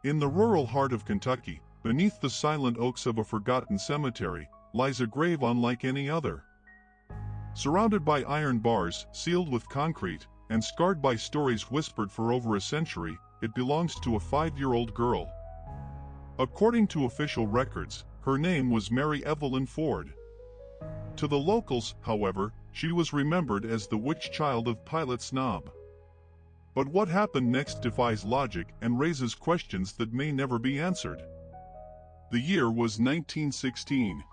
In the rural heart of Kentucky, beneath the silent oaks of a forgotten cemetery, lies a grave unlike any other. Surrounded by iron bars, sealed with concrete, and scarred by stories whispered for over a century, it belongs to a 5-year-old girl. According to official records, her name was Mary Evelyn Ford. To the locals, however, she was remembered as the witch child of Pilot's Knob. But what happened next defies logic and raises questions that may never be answered. The year was 1916.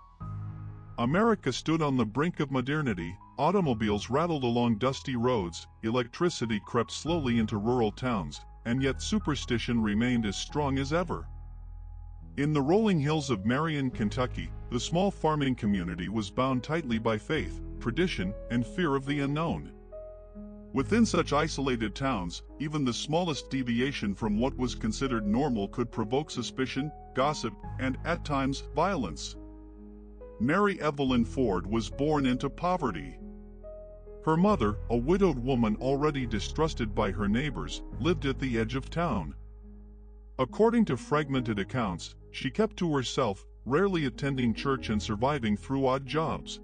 America stood on the brink of modernity, automobiles rattled along dusty roads, electricity crept slowly into rural towns, and yet superstition remained as strong as ever. In the rolling hills of Marion, Kentucky, the small farming community was bound tightly by faith, tradition, and fear of the unknown. Within such isolated towns, even the smallest deviation from what was considered normal could provoke suspicion, gossip, and, at times, violence. Mary Evelyn Ford was born into poverty. Her mother, a widowed woman already distrusted by her neighbors, lived at the edge of town. According to fragmented accounts, she kept to herself, rarely attending church and surviving through odd jobs.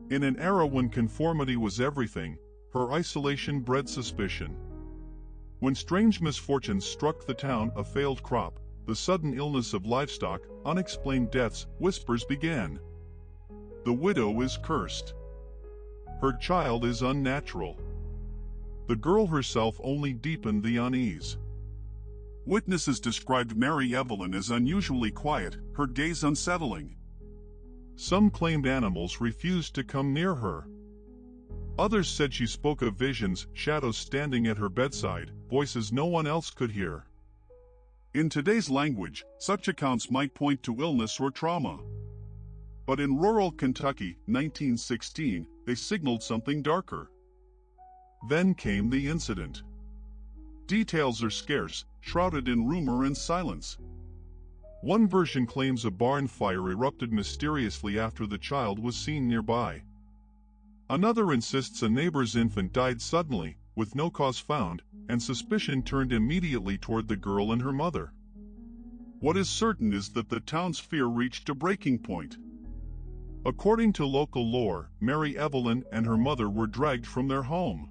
In an era when conformity was everything, her isolation bred suspicion. When strange misfortunes struck the town, a failed crop, the sudden illness of livestock, unexplained deaths, whispers began. The widow is cursed. Her child is unnatural. The girl herself only deepened the unease. Witnesses described Mary Evelyn as unusually quiet, her gaze unsettling. Some claimed animals refused to come near her. Others said she spoke of visions, shadows standing at her bedside, voices no one else could hear. In today's language, such accounts might point to illness or trauma. But in rural Kentucky, 1916, they signaled something darker. Then came the incident. Details are scarce, shrouded in rumor and silence. One version claims a barn fire erupted mysteriously after the child was seen nearby. Another insists a neighbor's infant died suddenly, with no cause found, and suspicion turned immediately toward the girl and her mother. What is certain is that the town's fear reached a breaking point. According to local lore, Mary Evelyn and her mother were dragged from their home.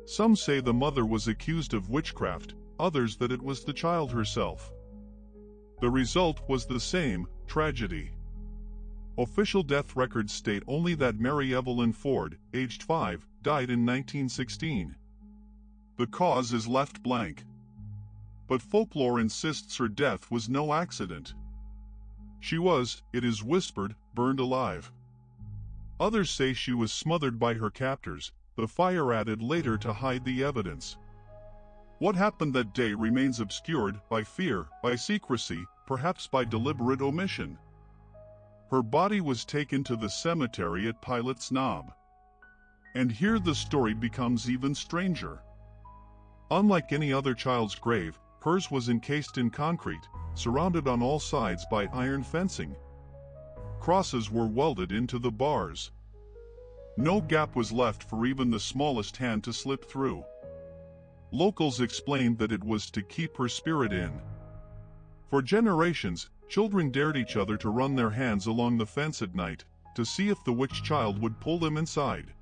Some say the mother was accused of witchcraft, others that it was the child herself. The result was the same, tragedy. Official death records state only that Mary Evelyn Ford, aged 5, died in 1916. The cause is left blank. But folklore insists her death was no accident. She was, it is whispered, burned alive. Others say she was smothered by her captors, the fire added later to hide the evidence. What happened that day remains obscured by fear, by secrecy, perhaps by deliberate omission. Her body was taken to the cemetery at Pilot's Knob. And here the story becomes even stranger. Unlike any other child's grave, hers was encased in concrete, surrounded on all sides by iron fencing. Crosses were welded into the bars. No gap was left for even the smallest hand to slip through. Locals explained that it was to keep her spirit in. For generations, children dared each other to run their hands along the fence at night, to see if the witch child would pull them inside.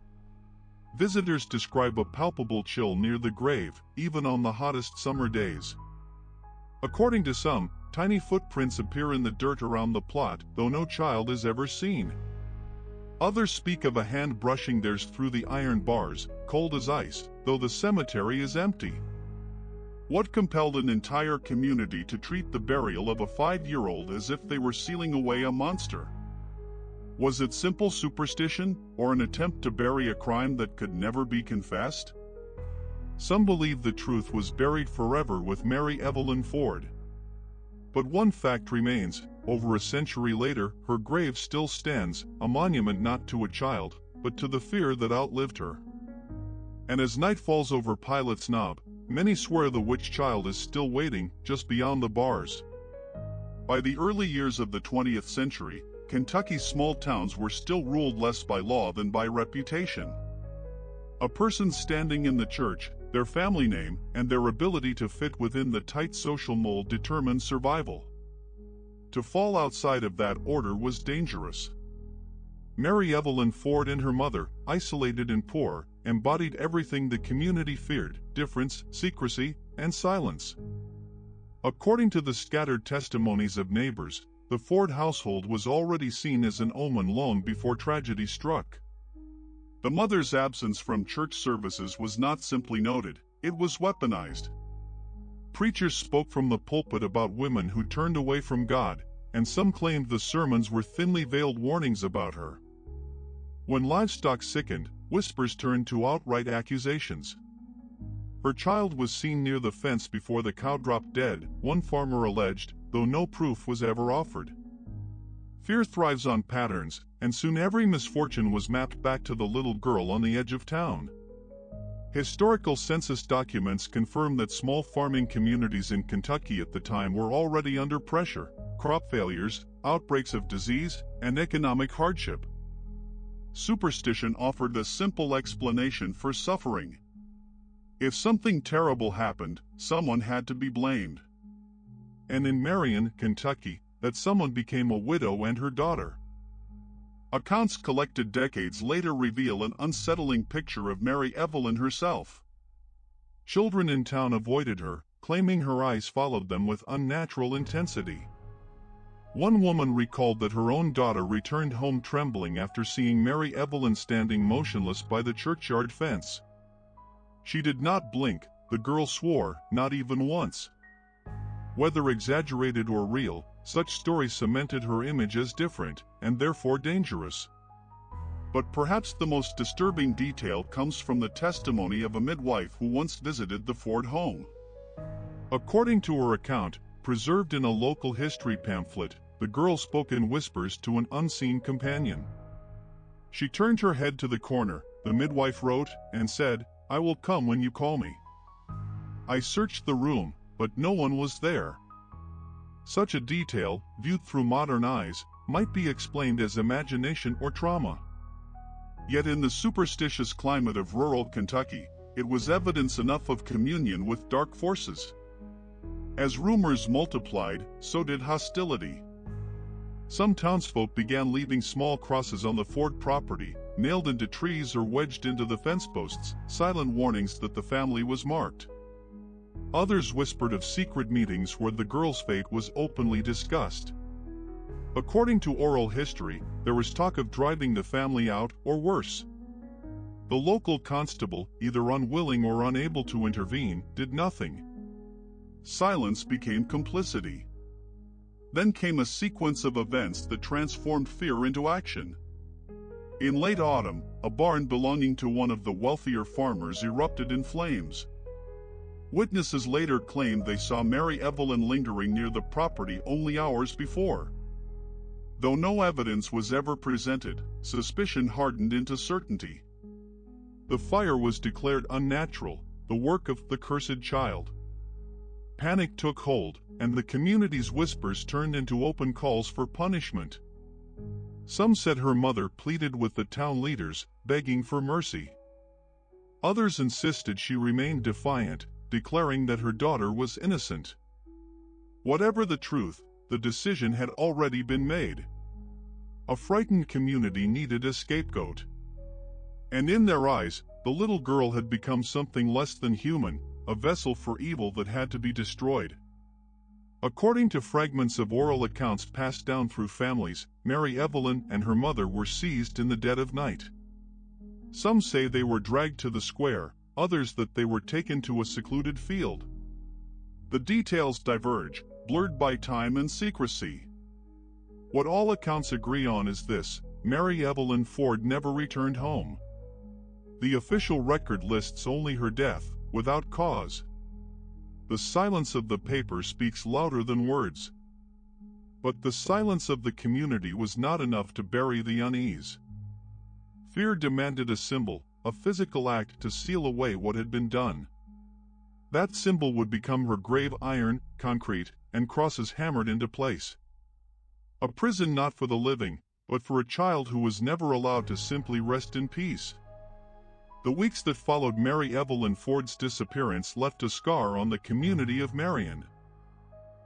Visitors describe a palpable chill near the grave, even on the hottest summer days. According to some, tiny footprints appear in the dirt around the plot, though no child is ever seen. Others speak of a hand brushing theirs through the iron bars, cold as ice, though the cemetery is empty. What compelled an entire community to treat the burial of a 5-year-old as if they were sealing away a monster? Was it simple superstition, or an attempt to bury a crime that could never be confessed? Some believe the truth was buried forever with Mary Evelyn Ford. But one fact remains: over a century later, her grave still stands, a monument not to a child, but to the fear that outlived her. And as night falls over Pilot's Knob, many swear the witch child is still waiting, just beyond the bars. By the early years of the 20th century, Kentucky's small towns were still ruled less by law than by reputation. A person standing in the church, Their family name and their ability to fit within the tight social mold determined survival. To fall outside of that order was dangerous. Mary Evelyn Ford and her mother, isolated and poor, embodied everything the community feared: difference, secrecy, and silence. According to the scattered testimonies of neighbors, the Ford household was already seen as an omen long before tragedy struck. The mother's absence from church services was not simply noted, it was weaponized. Preachers spoke from the pulpit about women who turned away from God, and some claimed the sermons were thinly veiled warnings about her. When livestock sickened, whispers turned to outright accusations. Her child was seen near the fence before the cow dropped dead, one farmer alleged, though no proof was ever offered. Fear thrives on patterns, and soon every misfortune was mapped back to the little girl on the edge of town. Historical census documents confirm that small farming communities in Kentucky at the time were already under pressure: crop failures, outbreaks of disease, and economic hardship. Superstition offered a simple explanation for suffering. If something terrible happened, someone had to be blamed. And in Marion, Kentucky, that someone became a widow and her daughter. Accounts collected decades later reveal an unsettling picture of Mary Evelyn herself. Children in town avoided her, claiming her eyes followed them with unnatural intensity. One woman recalled that her own daughter returned home trembling after seeing Mary Evelyn standing motionless by the churchyard fence. She did not blink, the girl swore, not even once. Whether exaggerated or real, such stories cemented her image as different, and therefore dangerous. But perhaps the most disturbing detail comes from the testimony of a midwife who once visited the Ford home. According to her account, preserved in a local history pamphlet, the girl spoke in whispers to an unseen companion. She turned her head to the corner, the midwife wrote, and said, "I will come when you call me." I searched the room, but no one was there. Such a detail, viewed through modern eyes, might be explained as imagination or trauma. Yet in the superstitious climate of rural Kentucky, it was evidence enough of communion with dark forces. As rumors multiplied, so did hostility. Some townsfolk began leaving small crosses on the Ford property, nailed into trees or wedged into the fence posts, silent warnings that the family was marked. Others whispered of secret meetings where the girl's fate was openly discussed. According to oral history, there was talk of driving the family out, or worse. The local constable, either unwilling or unable to intervene, did nothing. Silence became complicity. Then came a sequence of events that transformed fear into action. In late autumn, a barn belonging to one of the wealthier farmers erupted in flames. Witnesses later claimed they saw Mary Evelyn lingering near the property only hours before. Though no evidence was ever presented, suspicion hardened into certainty. The fire was declared unnatural, the work of the cursed child. Panic took hold, and the community's whispers turned into open calls for punishment. Some said her mother pleaded with the town leaders, begging for mercy. Others insisted she remained defiant, declaring that her daughter was innocent. Whatever the truth, the decision had already been made. A frightened community needed a scapegoat. And in their eyes, the little girl had become something less than human, a vessel for evil that had to be destroyed. According to fragments of oral accounts passed down through families, Mary Evelyn and her mother were seized in the dead of night. Some say they were dragged to the square, others that they were taken to a secluded field. The details diverge, blurred by time and secrecy. What all accounts agree on is this: Mary Evelyn Ford never returned home. The official record lists only her death, without cause. The silence of the paper speaks louder than words. But the silence of the community was not enough to bury the unease. Fear demanded a symbol, a physical act to seal away what had been done. That symbol would become her grave: iron, concrete, and crosses hammered into place. A prison not for the living, but for a child who was never allowed to simply rest in peace. The weeks that followed Mary Evelyn Ford's disappearance left a scar on the community of Marion.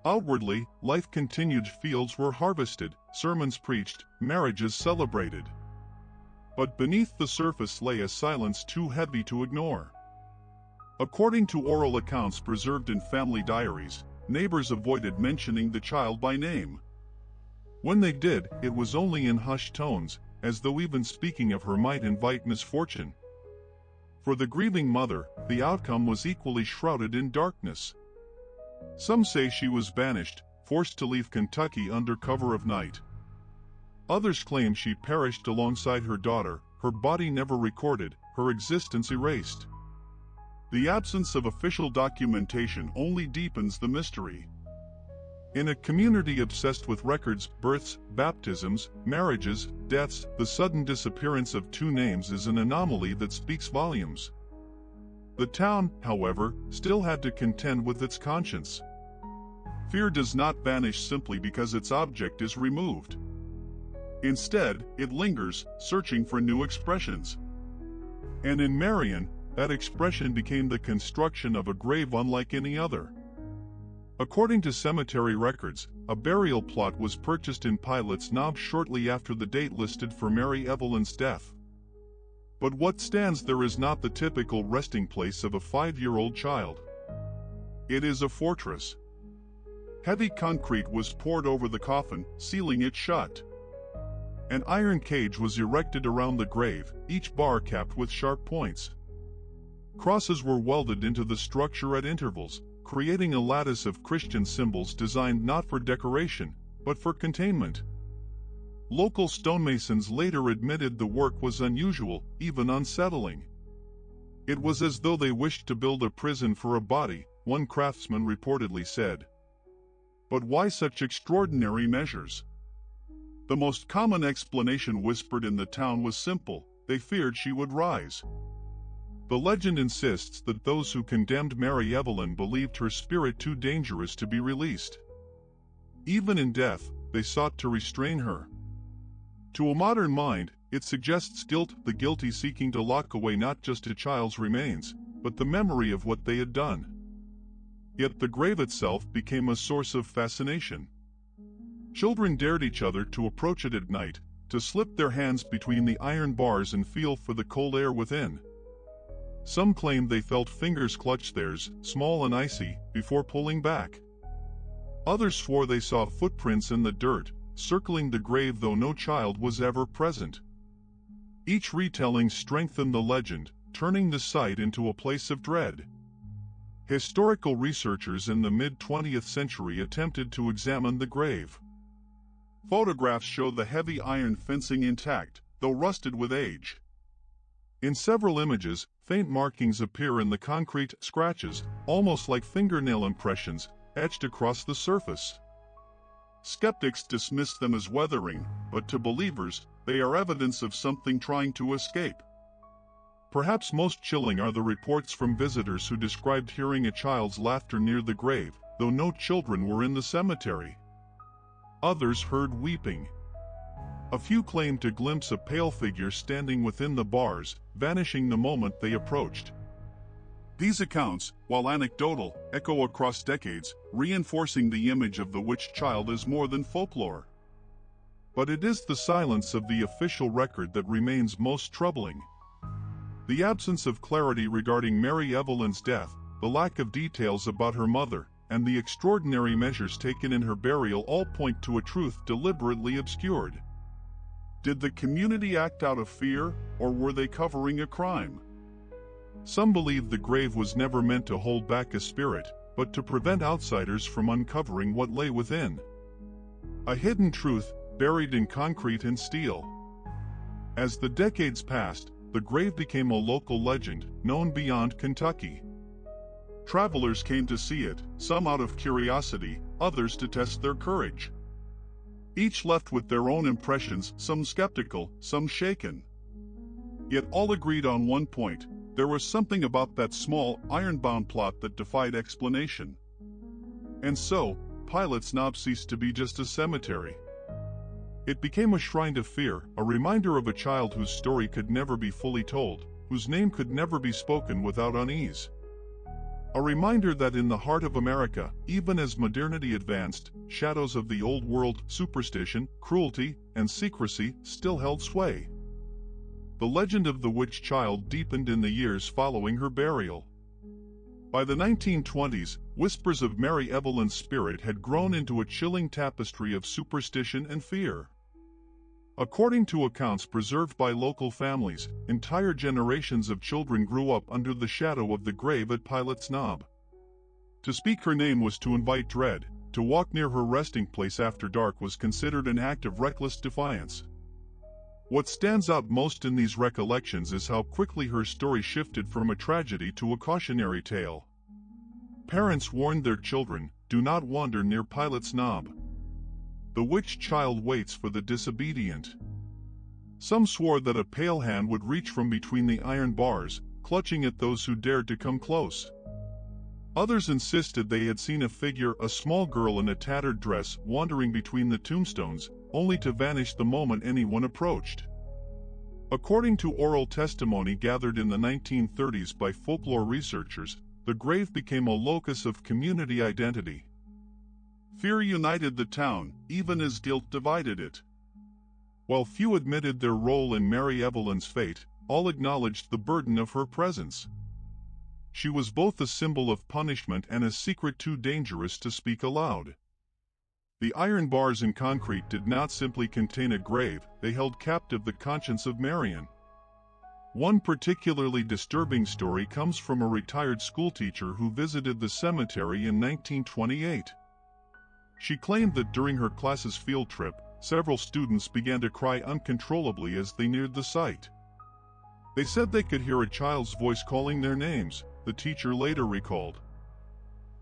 Outwardly, life continued, fields were harvested, sermons preached, marriages celebrated. But beneath the surface lay a silence too heavy to ignore. According to oral accounts preserved in family diaries, neighbors avoided mentioning the child by name. When they did, it was only in hushed tones, as though even speaking of her might invite misfortune. For the grieving mother, the outcome was equally shrouded in darkness. Some say she was banished, forced to leave Kentucky under cover of night. Others claim she perished alongside her daughter, her body never recorded, her existence erased. The absence of official documentation only deepens the mystery. In a community obsessed with records, births, baptisms, marriages, deaths, the sudden disappearance of two names is an anomaly that speaks volumes. The town, however, still had to contend with its conscience. Fear does not vanish simply because its object is removed. Instead, it lingers, searching for new expressions. And in Marion, that expression became the construction of a grave unlike any other. According to cemetery records, a burial plot was purchased in Pilot's Knob shortly after the date listed for Mary Evelyn's death. But what stands there is not the typical resting place of a 5-year-old child. It is a fortress. Heavy concrete was poured over the coffin, sealing it shut. An iron cage was erected around the grave, each bar capped with sharp points. Crosses were welded into the structure at intervals, creating a lattice of Christian symbols designed not for decoration, but for containment. Local stonemasons later admitted the work was unusual, even unsettling. It was as though they wished to build a prison for a body, one craftsman reportedly said. But why such extraordinary measures? The most common explanation whispered in the town was simple: they feared she would rise. The legend insists that those who condemned Mary Evelyn believed her spirit too dangerous to be released. Even in death, they sought to restrain her. To a modern mind, it suggests guilt, the guilty seeking to lock away not just a child's remains, but the memory of what they had done. Yet the grave itself became a source of fascination. Children dared each other to approach it at night, to slip their hands between the iron bars and feel for the cold air within. Some claimed they felt fingers clutch theirs, small and icy, before pulling back. Others swore they saw footprints in the dirt, circling the grave though no child was ever present. Each retelling strengthened the legend, turning the site into a place of dread. Historical researchers in the mid-20th century attempted to examine the grave. Photographs show the heavy iron fencing intact, though rusted with age. In several images, faint markings appear in the concrete, scratches, almost like fingernail impressions, etched across the surface. Skeptics dismiss them as weathering, but to believers, they are evidence of something trying to escape. Perhaps most chilling are the reports from visitors who described hearing a child's laughter near the grave, though no children were in the cemetery. Others heard weeping. A few claimed to glimpse a pale figure standing within the bars, vanishing the moment they approached. These accounts, while anecdotal, echo across decades, reinforcing the image of the witched child as more than folklore. But it is the silence of the official record that remains most troubling. The absence of clarity regarding Mary Evelyn's death, the lack of details about her mother, and the extraordinary measures taken in her burial all point to a truth deliberately obscured. Did the community act out of fear, or were they covering a crime? Some believe the grave was never meant to hold back a spirit, but to prevent outsiders from uncovering what lay within. A hidden truth, buried in concrete and steel. As the decades passed, the grave became a local legend, known beyond Kentucky. Travelers came to see it, some out of curiosity, others to test their courage. Each left with their own impressions, some skeptical, some shaken. Yet all agreed on one point: there was something about that small, iron-bound plot that defied explanation. And so, Pilot's Knob ceased to be just a cemetery. It became a shrine of fear, a reminder of a child whose story could never be fully told, whose name could never be spoken without unease. A reminder that in the heart of America, even as modernity advanced, shadows of the old world, superstition, cruelty, and secrecy still held sway. The legend of the witch child deepened in the years following her burial. By the 1920s, whispers of Mary Evelyn's spirit had grown into a chilling tapestry of superstition and fear. According to accounts preserved by local families, entire generations of children grew up under the shadow of the grave at Pilot's Knob. To speak her name was to invite dread. To walk near her resting place after dark was considered an act of reckless defiance. What stands out most in these recollections is how quickly her story shifted from a tragedy to a cautionary tale. Parents warned their children, "Do not wander near Pilot's Knob. The witch child waits for the disobedient." Some swore that a pale hand would reach from between the iron bars, clutching at those who dared to come close. Others insisted they had seen a figure, a small girl in a tattered dress, wandering between the tombstones, only to vanish the moment anyone approached. According to oral testimony gathered in the 1930s by folklore researchers, the grave became a locus of community identity. Fear united the town, even as guilt divided it. While few admitted their role in Mary Evelyn's fate, all acknowledged the burden of her presence. She was both a symbol of punishment and a secret too dangerous to speak aloud. The iron bars and concrete did not simply contain a grave, they held captive the conscience of Marian. One particularly disturbing story comes from a retired schoolteacher who visited the cemetery in 1928. She claimed that during her class's field trip, several students began to cry uncontrollably as they neared the site. They said they could hear a child's voice calling their names, the teacher later recalled.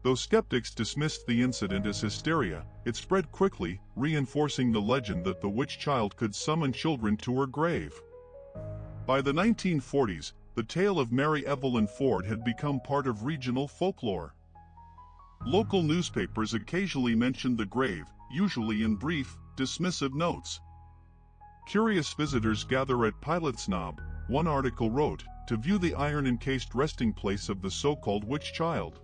Though skeptics dismissed the incident as hysteria, it spread quickly, reinforcing the legend that the witch child could summon children to her grave. By the 1940s, the tale of Mary Evelyn Ford had become part of regional folklore. Local newspapers occasionally mentioned the grave, usually in brief, dismissive notes. Curious visitors gather at Pilot's Knob, one article wrote, to view the iron-encased resting place of the so-called witch child.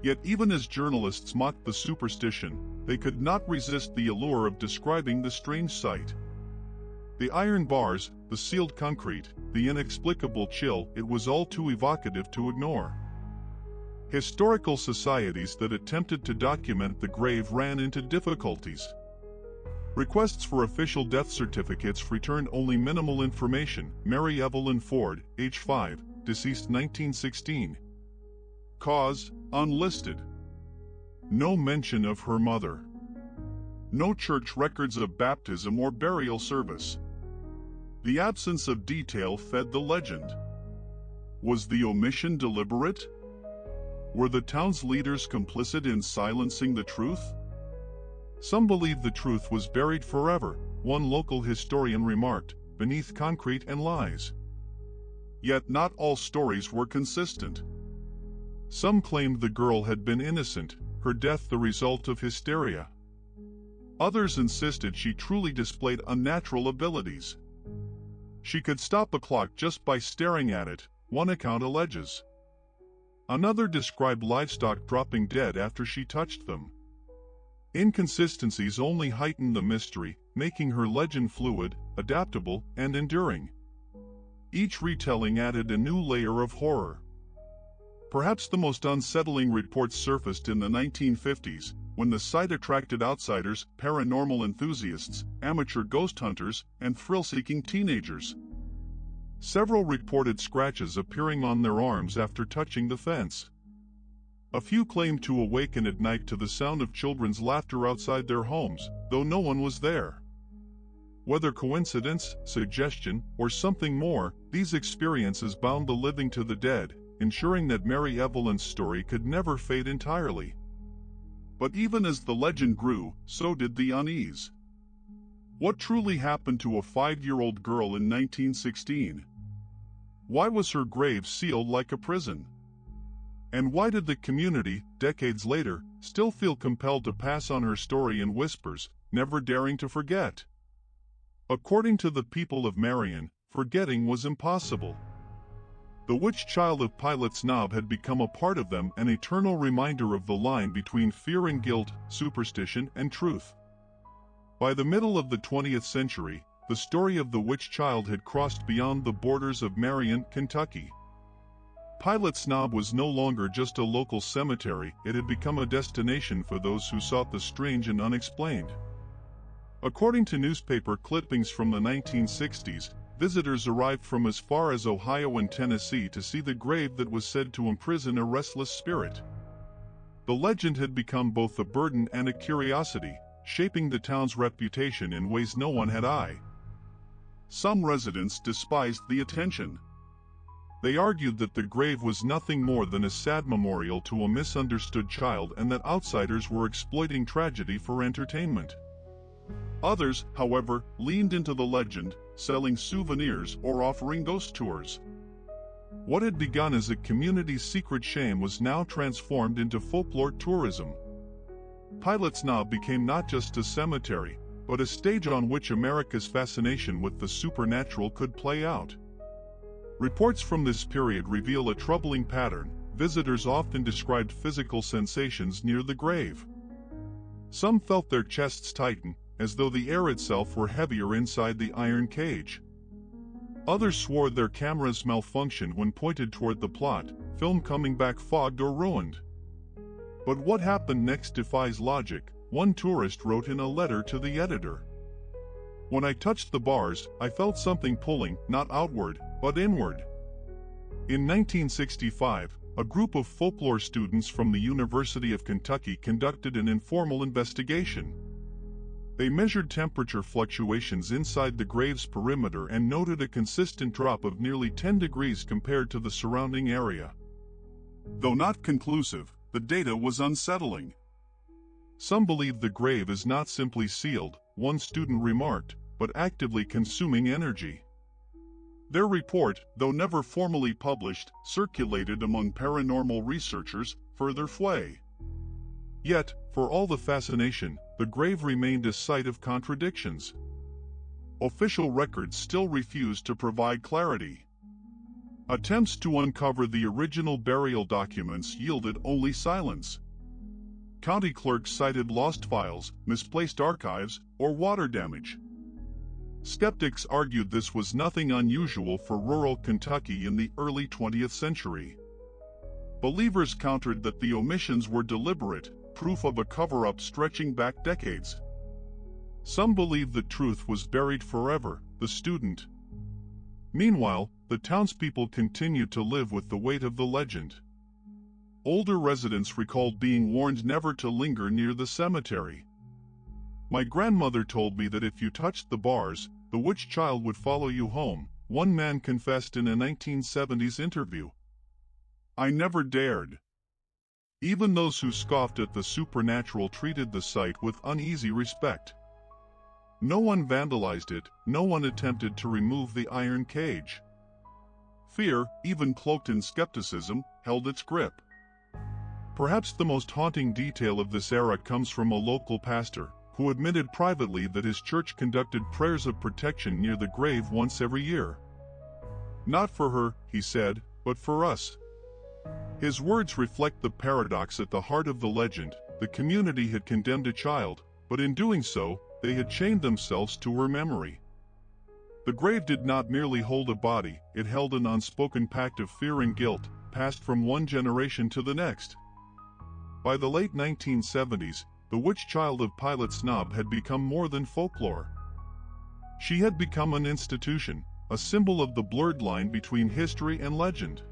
Yet even as journalists mocked the superstition, they could not resist the allure of describing the strange sight. The iron bars, the sealed concrete, the inexplicable chill, it was all too evocative to ignore. Historical societies that attempted to document the grave ran into difficulties. Requests for official death certificates returned only minimal information. Mary Evelyn Ford, age 5, deceased 1916. Cause, unlisted. No mention of her mother. No church records of baptism or burial service. The absence of detail fed the legend. Was the omission deliberate? Were the town's leaders complicit in silencing the truth? Some believe the truth was buried forever, one local historian remarked, beneath concrete and lies. Yet not all stories were consistent. Some claimed the girl had been innocent, her death the result of hysteria. Others insisted she truly displayed unnatural abilities. She could stop a clock just by staring at it, one account alleges. Another described livestock dropping dead after she touched them. Inconsistencies only heightened the mystery, making her legend fluid, adaptable, and enduring. Each retelling added a new layer of horror. Perhaps the most unsettling reports surfaced in the 1950s, when the site attracted outsiders, paranormal enthusiasts, amateur ghost hunters, and thrill-seeking teenagers. Several reported scratches appearing on their arms after touching the fence. A few claimed to awaken at night to the sound of children's laughter outside their homes, though no one was there. Whether coincidence, suggestion, or something more, these experiences bound the living to the dead, ensuring that Mary Evelyn's story could never fade entirely. But even as the legend grew, so did the unease. What truly happened to a 5-year-old girl in 1916? Why was her grave sealed like a prison? And why did the community, decades later, still feel compelled to pass on her story in whispers, never daring to forget? According to the people of Marion, forgetting was impossible. The witch child of Pilot's Knob had become a part of them, an eternal reminder of the line between fear and guilt, superstition and truth. By the middle of the 20th century, the story of the witch child had crossed beyond the borders of Marion, Kentucky. Pilot's Knob was no longer just a local cemetery, it had become a destination for those who sought the strange and unexplained. According to newspaper clippings from the 1960s, visitors arrived from as far as Ohio and Tennessee to see the grave that was said to imprison a restless spirit. The legend had become both a burden and a curiosity, shaping the town's reputation in ways no one had eyed. Some residents despised the attention. They argued that the grave was nothing more than a sad memorial to a misunderstood child and that outsiders were exploiting tragedy for entertainment. Others, however, leaned into the legend, selling souvenirs or offering ghost tours. What had begun as a community's secret shame was now transformed into folklore tourism. Pilot's Knob became not just a cemetery, but a stage on which America's fascination with the supernatural could play out. Reports from this period reveal a troubling pattern. Visitors often described physical sensations near the grave. Some felt their chests tighten, as though the air itself were heavier inside the iron cage. Others swore their cameras malfunctioned when pointed toward the plot, film coming back fogged or ruined. But what happened next defies logic, one tourist wrote in a letter to the editor. "When I touched the bars, I felt something pulling, not outward, but inward." In 1965, a group of folklore students from the University of Kentucky conducted an informal investigation. They measured temperature fluctuations inside the grave's perimeter and noted a consistent drop of nearly 10 degrees compared to the surrounding area. Though not conclusive, the data was unsettling. Some believe the grave is not simply sealed, one student remarked, but actively consuming energy. Their report, though never formally published, circulated among paranormal researchers, further sway. Yet, for all the fascination, the grave remained a site of contradictions. Official records still refused to provide clarity. Attempts to uncover the original burial documents yielded only silence. County clerks cited lost files, misplaced archives, or water damage. Skeptics argued this was nothing unusual for rural Kentucky in the early 20th century. Believers countered that the omissions were deliberate, proof of a cover-up stretching back decades. Some believed the truth was buried forever, the student. Meanwhile, the townspeople continued to live with the weight of the legend. Older residents recalled being warned never to linger near the cemetery. "My grandmother told me that if you touched the bars, the witch child would follow you home," one man confessed in a 1970s interview. "I never dared." Even those who scoffed at the supernatural treated the site with uneasy respect. No one vandalized it, no one attempted to remove the iron cage. Fear, even cloaked in skepticism, held its grip. Perhaps the most haunting detail of this era comes from a local pastor, who admitted privately that his church conducted prayers of protection near the grave once every year. "Not for her," he said, "but for us." His words reflect the paradox at the heart of the legend. The community had condemned a child, but in doing so, they had chained themselves to her memory. The grave did not merely hold a body, it held an unspoken pact of fear and guilt, passed from one generation to the next. By the late 1970s, the witch child of Pilot's Knob had become more than folklore. She had become an institution, a symbol of the blurred line between history and legend.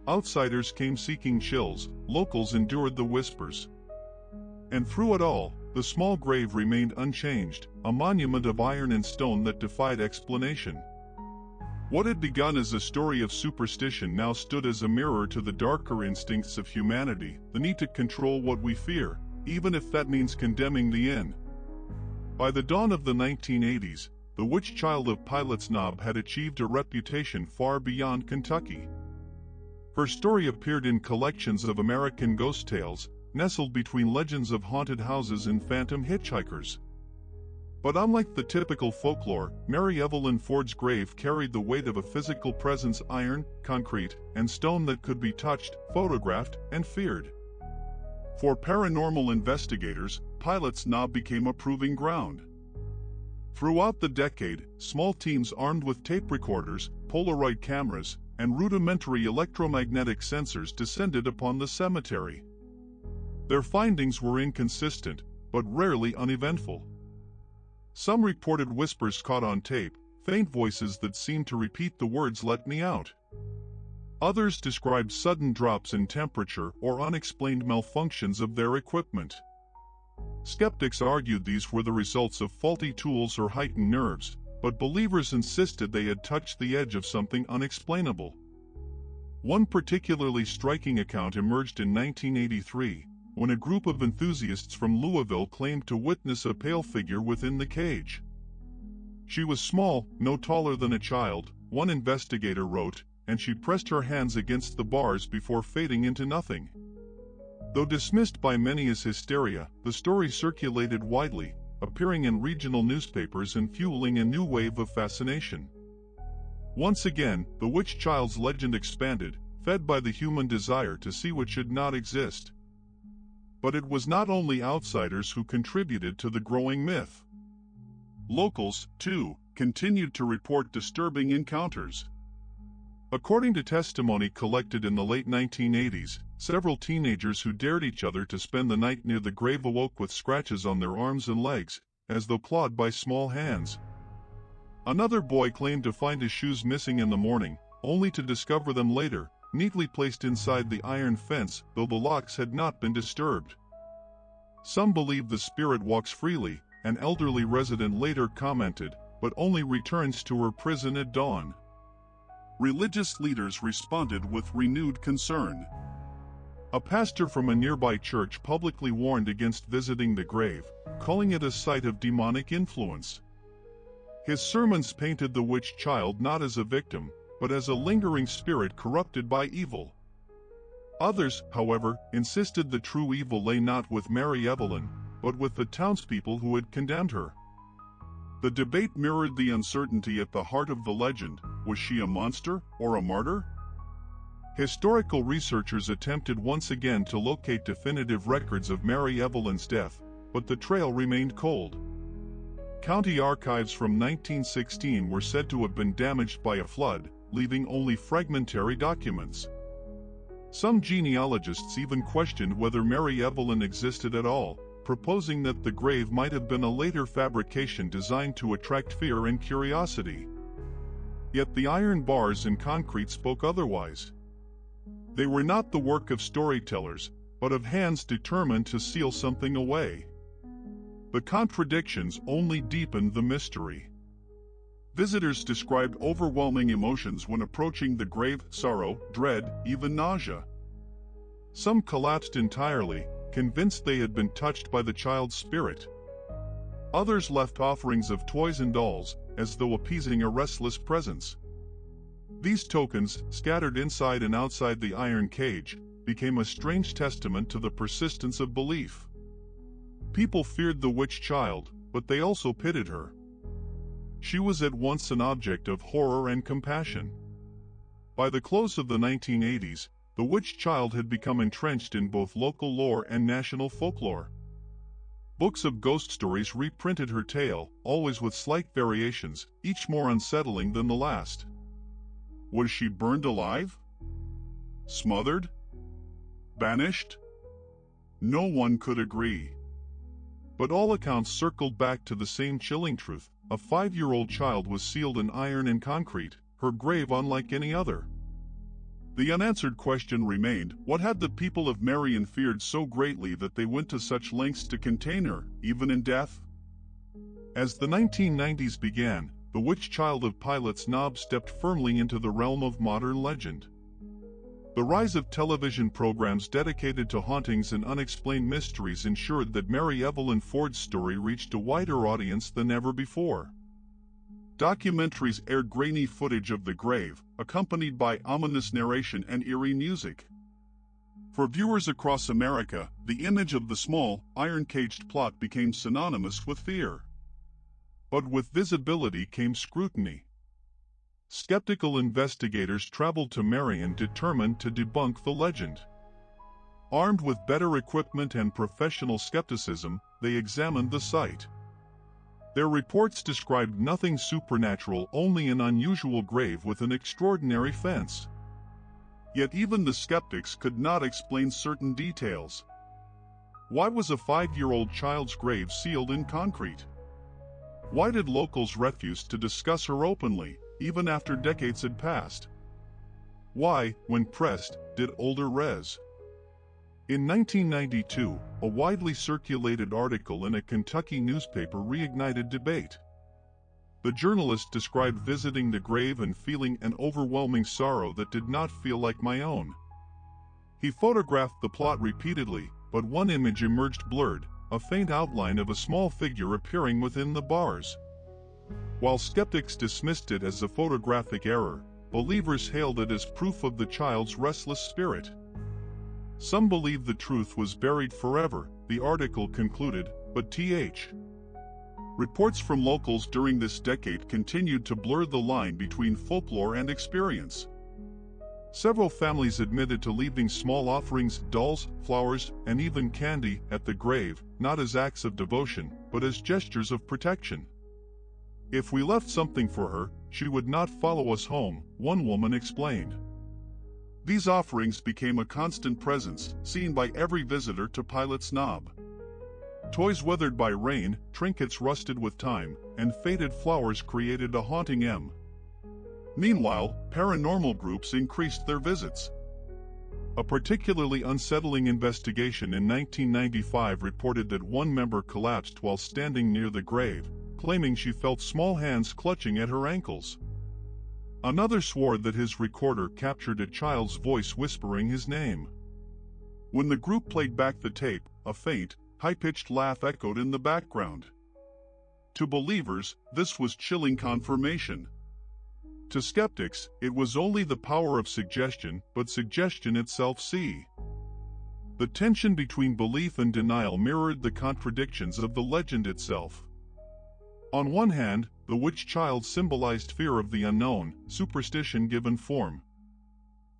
Outsiders came seeking chills, locals endured the whispers. And through it all, the small grave remained unchanged, a monument of iron and stone that defied explanation. What had begun as a story of superstition now stood as a mirror to the darker instincts of humanity, the need to control what we fear, even if that means condemning the end. By the dawn of the 1980s, the witch child of Pilot's Knob had achieved a reputation far beyond Kentucky. Her story appeared in collections of American ghost tales, nestled between legends of haunted houses and phantom hitchhikers. But unlike the typical folklore, Mary Evelyn Ford's grave carried the weight of a physical presence: iron, concrete, and stone that could be touched, photographed, and feared. For paranormal investigators, Pilot's Knob became a proving ground. Throughout the decade, small teams armed with tape recorders, Polaroid cameras, and rudimentary electromagnetic sensors descended upon the cemetery. Their findings were inconsistent, but rarely uneventful. Some reported whispers caught on tape, faint voices that seemed to repeat the words "let me out." Others described sudden drops in temperature or unexplained malfunctions of their equipment. Skeptics argued these were the results of faulty tools or heightened nerves, but believers insisted they had touched the edge of something unexplainable. One particularly striking account emerged in 1983, when a group of enthusiasts from Louisville claimed to witness a pale figure within the cage. She was small, no taller than a child, one investigator wrote, and she pressed her hands against the bars before fading into nothing. Though dismissed by many as hysteria, the story circulated widely, appearing in regional newspapers and fueling a new wave of fascination. Once again, the witch child's legend expanded, fed by the human desire to see what should not exist. But it was not only outsiders who contributed to the growing myth. Locals, too, continued to report disturbing encounters. According to testimony collected in the late 1980s, several teenagers who dared each other to spend the night near the grave awoke with scratches on their arms and legs, as though clawed by small hands. Another boy claimed to find his shoes missing in the morning, only to discover them later, neatly placed inside the iron fence, though the locks had not been disturbed. Some believe the spirit walks freely, an elderly resident later commented, but only returns to her prison at dawn. Religious leaders responded with renewed concern. A pastor from a nearby church publicly warned against visiting the grave, calling it a site of demonic influence. His sermons painted the witch child not as a victim, but as a lingering spirit corrupted by evil. Others, however, insisted the true evil lay not with Mary Evelyn, but with the townspeople who had condemned her. The debate mirrored the uncertainty at the heart of the legend: was she a monster or a martyr? Historical researchers attempted once again to locate definitive records of Mary Evelyn's death, but the trail remained cold. County archives from 1916 were said to have been damaged by a flood, leaving only fragmentary documents. Some genealogists even questioned whether Mary Evelyn existed at all, proposing that the grave might have been a later fabrication designed to attract fear and curiosity. Yet the iron bars and concrete spoke otherwise. They were not the work of storytellers, but of hands determined to seal something away. The contradictions only deepened the mystery. Visitors described overwhelming emotions when approaching the grave: sorrow, dread, even nausea. Some collapsed entirely, convinced they had been touched by the child's spirit. Others left offerings of toys and dolls, as though appeasing a restless presence. These tokens, scattered inside and outside the iron cage, became a strange testament to the persistence of belief. People feared the witch child, but they also pitied her. She was at once an object of horror and compassion. By the close of the 1980s, the witch child had become entrenched in both local lore and national folklore. Books of ghost stories reprinted her tale, always with slight variations, each more unsettling than the last. Was she burned alive? Smothered? Banished? No one could agree. But all accounts circled back to the same chilling truth: a 5-year-old child was sealed in iron and concrete, her grave unlike any other. The unanswered question remained: what had the people of Marion feared so greatly that they went to such lengths to contain her, even in death? As the 1990s began, the witch child of Pilot's Knob stepped firmly into the realm of modern legend. The rise of television programs dedicated to hauntings and unexplained mysteries ensured that Mary Evelyn Ford's story reached a wider audience than ever before. Documentaries aired grainy footage of the grave, accompanied by ominous narration and eerie music. For viewers across America, the image of the small, iron-caged plot became synonymous with fear. But with visibility came scrutiny. Skeptical investigators traveled to Marion determined to debunk the legend. Armed with better equipment and professional skepticism, they examined the site. Their reports described nothing supernatural, only an unusual grave with an extraordinary fence. Yet even the skeptics could not explain certain details. Why was a 5-year-old child's grave sealed in concrete? Why did locals refuse to discuss her openly, even after decades had passed? Why, when pressed, did older Res. In 1992, a widely circulated article in a Kentucky newspaper reignited debate. The journalist described visiting the grave and feeling an overwhelming sorrow that did not feel like my own. He photographed the plot repeatedly, but one image emerged blurred, a faint outline of a small figure appearing within the bars. While skeptics dismissed it as a photographic error, believers hailed it as proof of the child's restless spirit. Some believed the truth was buried forever, the article concluded, but reports from locals during this decade continued to blur the line between folklore and experience. Several families admitted to leaving small offerings, dolls, flowers, and even candy at the grave, not as acts of devotion, but as gestures of protection. If we left something for her, she would not follow us home, one woman explained. These offerings became a constant presence, seen by every visitor to Pilot's Knob. Toys weathered by rain, trinkets rusted with time, and faded flowers created a haunting M. Meanwhile, paranormal groups increased their visits. A particularly unsettling investigation in 1995 reported that one member collapsed while standing near the grave, claiming she felt small hands clutching at her ankles. Another swore that his recorder captured a child's voice whispering his name. When the group played back the tape, a faint, high-pitched laugh echoed in the background. To believers, this was chilling confirmation. To skeptics, it was only the power of suggestion, but suggestion itself. The tension between belief and denial mirrored the contradictions of the legend itself. On one hand, the witch child symbolized fear of the unknown, superstition given form.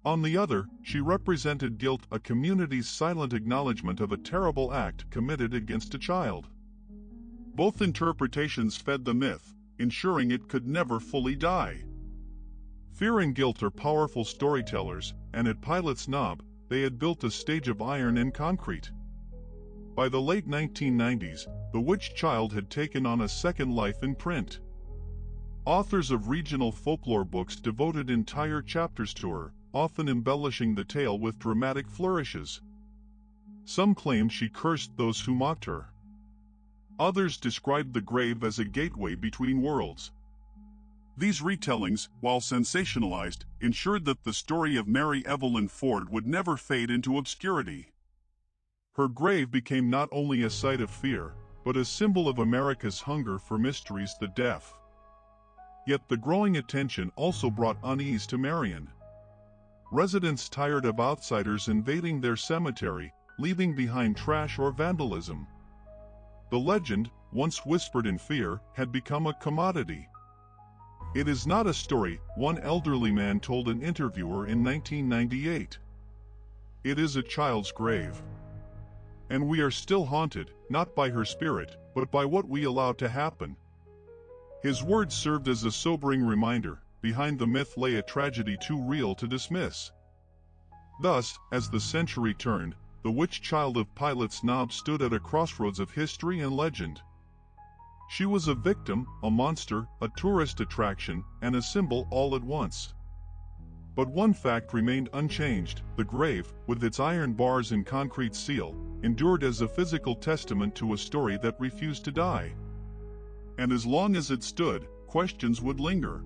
On the other, she represented guilt, a community's silent acknowledgement of a terrible act committed against a child. Both interpretations fed the myth, ensuring it could never fully die. Fear and guilt are powerful storytellers, and at Pilot's Knob, they had built a stage of iron and concrete. By the late 1990s, the witch child had taken on a second life in print. Authors of regional folklore books devoted entire chapters to her, often embellishing the tale with dramatic flourishes. Some claimed she cursed those who mocked her. Others described the grave as a gateway between worlds. These retellings, while sensationalized, ensured that the story of Mary Evelyn Ford would never fade into obscurity. Her grave became not only a site of fear, but a symbol of America's hunger for mysteries, the deaf. Yet the growing attention also brought unease to Marion. Residents tired of outsiders invading their cemetery, leaving behind trash or vandalism. The legend, once whispered in fear, had become a commodity. It is not a story, one elderly man told an interviewer in 1998. It is a child's grave. And we are still haunted, not by her spirit, but by what we allow to happen. His words served as a sobering reminder, behind the myth lay a tragedy too real to dismiss. Thus, as the century turned, the witch child of Pilot's Knob stood at a crossroads of history and legend. She was a victim, a monster, a tourist attraction, and a symbol all at once. But one fact remained unchanged: the grave, with its iron bars and concrete seal, endured as a physical testament to a story that refused to die. And as long as it stood, questions would linger.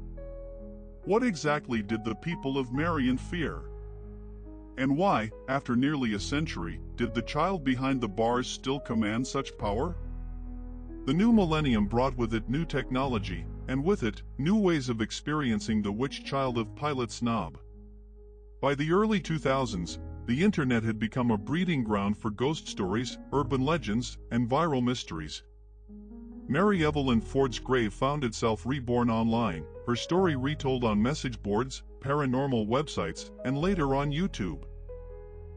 What exactly did the people of Marion fear? And why, after nearly a century, did the child behind the bars still command such power? The new millennium brought with it new technology, and with it, new ways of experiencing the witch child of Pilot's Knob. By the early 2000s, the internet had become a breeding ground for ghost stories, urban legends, and viral mysteries. Mary Evelyn Ford's grave found itself reborn online, her story retold on message boards, paranormal websites, and later on YouTube.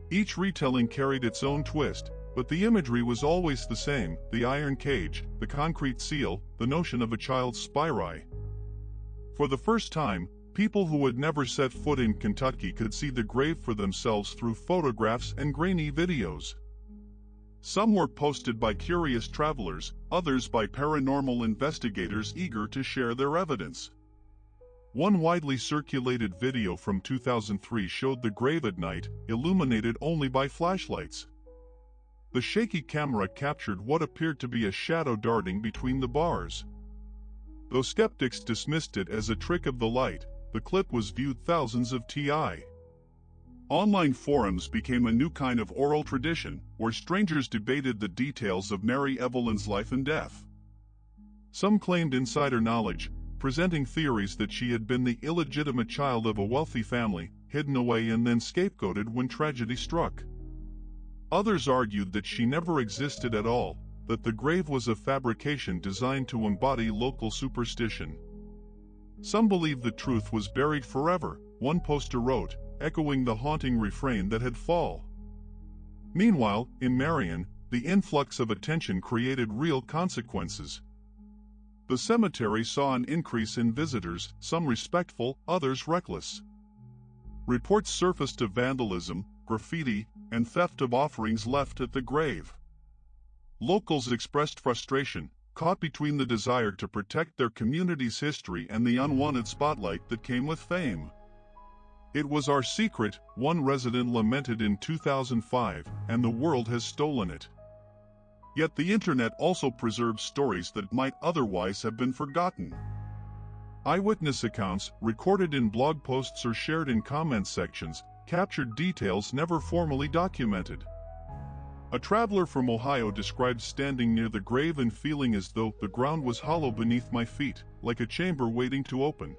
Each retelling carried its own twist, but the imagery was always the same: the iron cage, the concrete seal, the notion of a child's spyri. For the first time, people who had never set foot in Kentucky could see the grave for themselves through photographs and grainy videos. Some were posted by curious travelers, others by paranormal investigators eager to share their evidence. One widely circulated video from 2003 showed the grave at night, illuminated only by flashlights. The shaky camera captured what appeared to be a shadow darting between the bars. Though skeptics dismissed it as a trick of the light, the clip was viewed thousands of times. Online forums became a new kind of oral tradition, where strangers debated the details of Mary Evelyn's life and death. Some claimed insider knowledge, presenting theories that she had been the illegitimate child of a wealthy family, hidden away and then scapegoated when tragedy struck. Others argued that she never existed at all, that the grave was a fabrication designed to embody local superstition. Some believed the truth was buried forever, one poster wrote, echoing the haunting refrain that had fall. Meanwhile, in Marion, the influx of attention created real consequences. The cemetery saw an increase in visitors, some respectful, others reckless. Reports surfaced of vandalism, graffiti, and theft of offerings left at the grave. Locals expressed frustration, caught between the desire to protect their community's history and the unwanted spotlight that came with fame. "It was our secret," one resident lamented in 2005, "and the world has stolen it." Yet the internet also preserves stories that might otherwise have been forgotten. Eyewitness accounts, recorded in blog posts or shared in comment sections, captured details never formally documented. A traveler from Ohio described standing near the grave and feeling as though the ground was hollow beneath my feet, like a chamber waiting to open.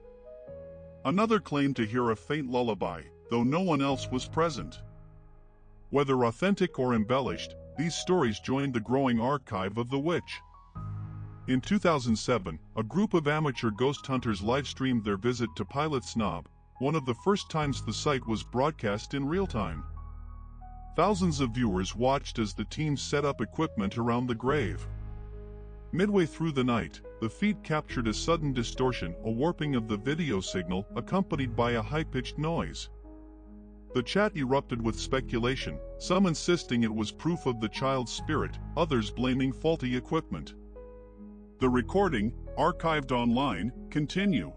Another claimed to hear a faint lullaby, though no one else was present. Whether authentic or embellished, these stories joined the growing archive of the witch. In 2007, a group of amateur ghost hunters live-streamed their visit to Pilot's Knob, one of the first times the site was broadcast in real time. Thousands of viewers watched as the team set up equipment around the grave. Midway through the night, the feed captured a sudden distortion, a warping of the video signal, accompanied by a high-pitched noise. The chat erupted with speculation, some insisting it was proof of the child's spirit, others blaming faulty equipment. The recording, archived online, continue.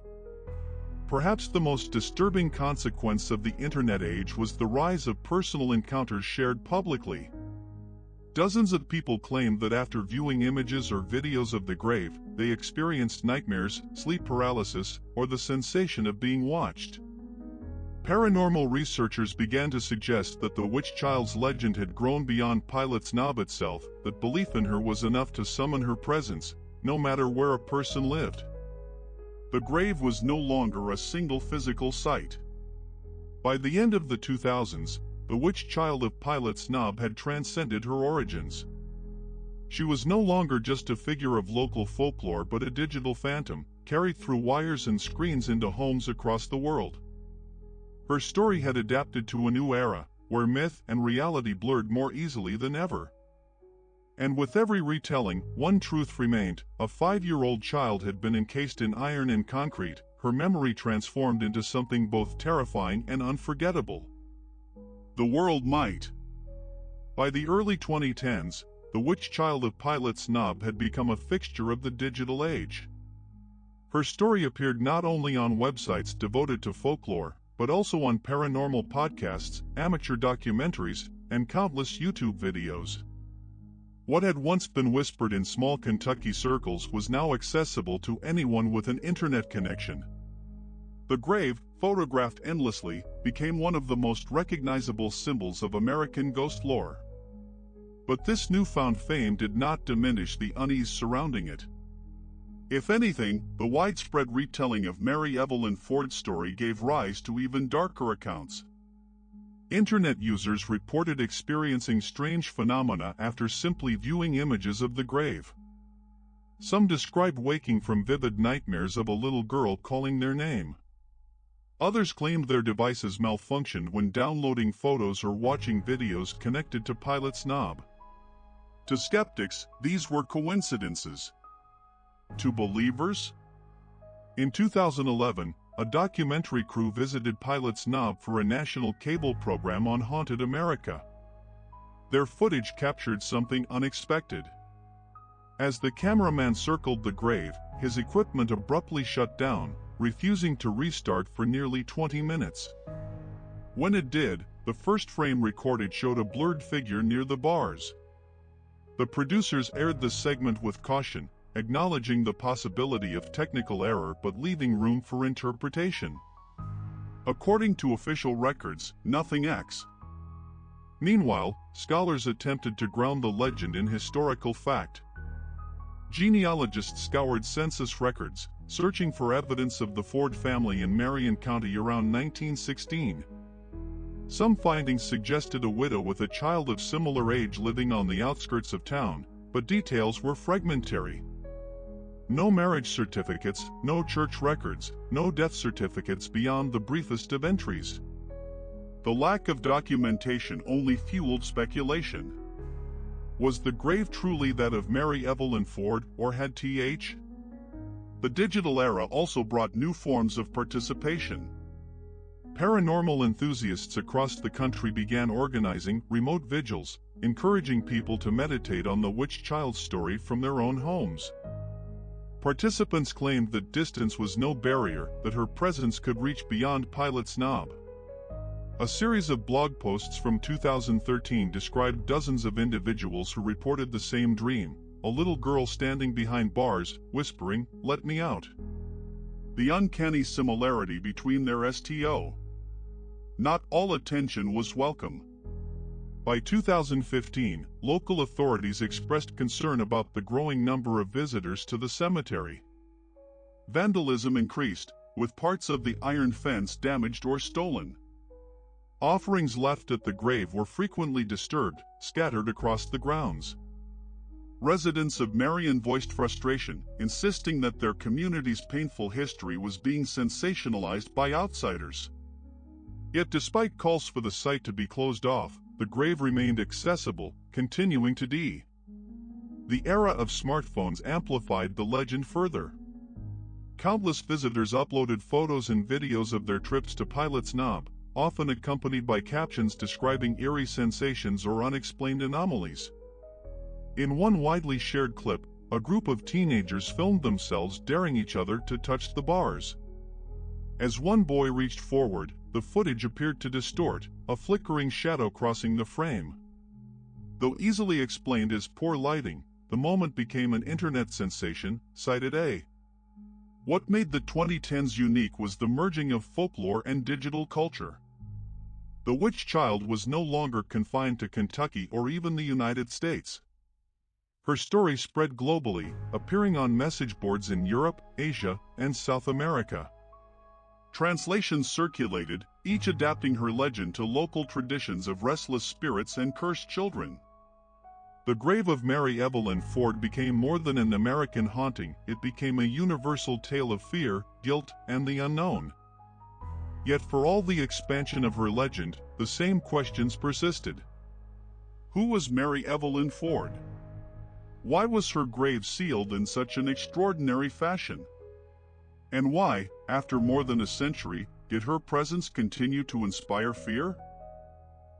Perhaps the most disturbing consequence of the internet age was the rise of personal encounters shared publicly. Dozens of people claimed that after viewing images or videos of the grave, they experienced nightmares, sleep paralysis, or the sensation of being watched. Paranormal researchers began to suggest that the witch child's legend had grown beyond Pilot's Knob itself, that belief in her was enough to summon her presence, no matter where a person lived. The grave was no longer a single physical site. By the end of the 2000s, the witch child of Pilot's Knob had transcended her origins. She was no longer just a figure of local folklore but a digital phantom, carried through wires and screens into homes across the world. Her story had adapted to a new era, where myth and reality blurred more easily than ever. And with every retelling, one truth remained: a 5-year-old child had been encased in iron and concrete, her memory transformed into something both terrifying and unforgettable. The world might. By the early 2010s, the witch child of Pilot's Knob had become a fixture of the digital age. Her story appeared not only on websites devoted to folklore, but also on paranormal podcasts, amateur documentaries, and countless YouTube videos. What had once been whispered in small Kentucky circles was now accessible to anyone with an internet connection. The grave, photographed endlessly, became one of the most recognizable symbols of American ghost lore. But this newfound fame did not diminish the unease surrounding it. If anything, the widespread retelling of Mary Evelyn Ford's story gave rise to even darker accounts. Internet users reported experiencing strange phenomena after simply viewing images of the grave. Some described waking from vivid nightmares of a little girl calling their name. Others claimed their devices malfunctioned when downloading photos or watching videos connected to Pilot's knob. To skeptics, these were coincidences. To believers? In 2011, a documentary crew visited Pilot's knob for a national cable program on Haunted America. Their footage captured something unexpected. As the cameraman circled the grave, his equipment abruptly shut down, refusing to restart for nearly 20 minutes. When it did, the first frame recorded showed a blurred figure near the bars. The producers aired the segment with caution, acknowledging the possibility of technical error but leaving room for interpretation. According to official records, nothing X. Meanwhile, scholars attempted to ground the legend in historical fact. Genealogists scoured census records, searching for evidence of the Ford family in Marion County around 1916. Some findings suggested a widow with a child of similar age living on the outskirts of town, but details were fragmentary. No marriage certificates, no church records, no death certificates beyond the briefest of entries. The lack of documentation only fueled speculation. Was the grave truly that of Mary Evelyn Ford, or had Th? The digital era also brought new forms of participation. Paranormal enthusiasts across the country began organizing remote vigils, encouraging people to meditate on the witch child story from their own homes. Participants claimed that distance was no barrier, that her presence could reach beyond Pilot's knob. A series of blog posts from 2013 described dozens of individuals who reported the same dream, a little girl standing behind bars, whispering, "Let me out." The uncanny similarity between their STO. Not all attention was welcome. By 2015, local authorities expressed concern about the growing number of visitors to the cemetery. Vandalism increased, with parts of the iron fence damaged or stolen. Offerings left at the grave were frequently disturbed, scattered across the grounds. Residents of Marion voiced frustration, insisting that their community's painful history was being sensationalized by outsiders. Yet despite calls for the site to be closed off, the grave remained accessible, continuing to The era of smartphones amplified the legend further. Countless visitors uploaded photos and videos of their trips to Pilot's Knob, often accompanied by captions describing eerie sensations or unexplained anomalies. In one widely shared clip, a group of teenagers filmed themselves daring each other to touch the bars. As one boy reached forward, the footage appeared to distort, a flickering shadow crossing the frame. Though easily explained as poor lighting, the moment became an internet sensation, cited A. What made the 2010s unique was the merging of folklore and digital culture. The witch child was no longer confined to Kentucky or even the United States. Her story spread globally, appearing on message boards in Europe, Asia, and South America. Translations circulated, each adapting her legend to local traditions of restless spirits and cursed children. The grave of Mary Evelyn Ford became more than an American haunting, it became a universal tale of fear, guilt, and the unknown. Yet for all the expansion of her legend, the same questions persisted. Who was Mary Evelyn Ford? Why was her grave sealed in such an extraordinary fashion? And why, after more than a century, did her presence continue to inspire fear?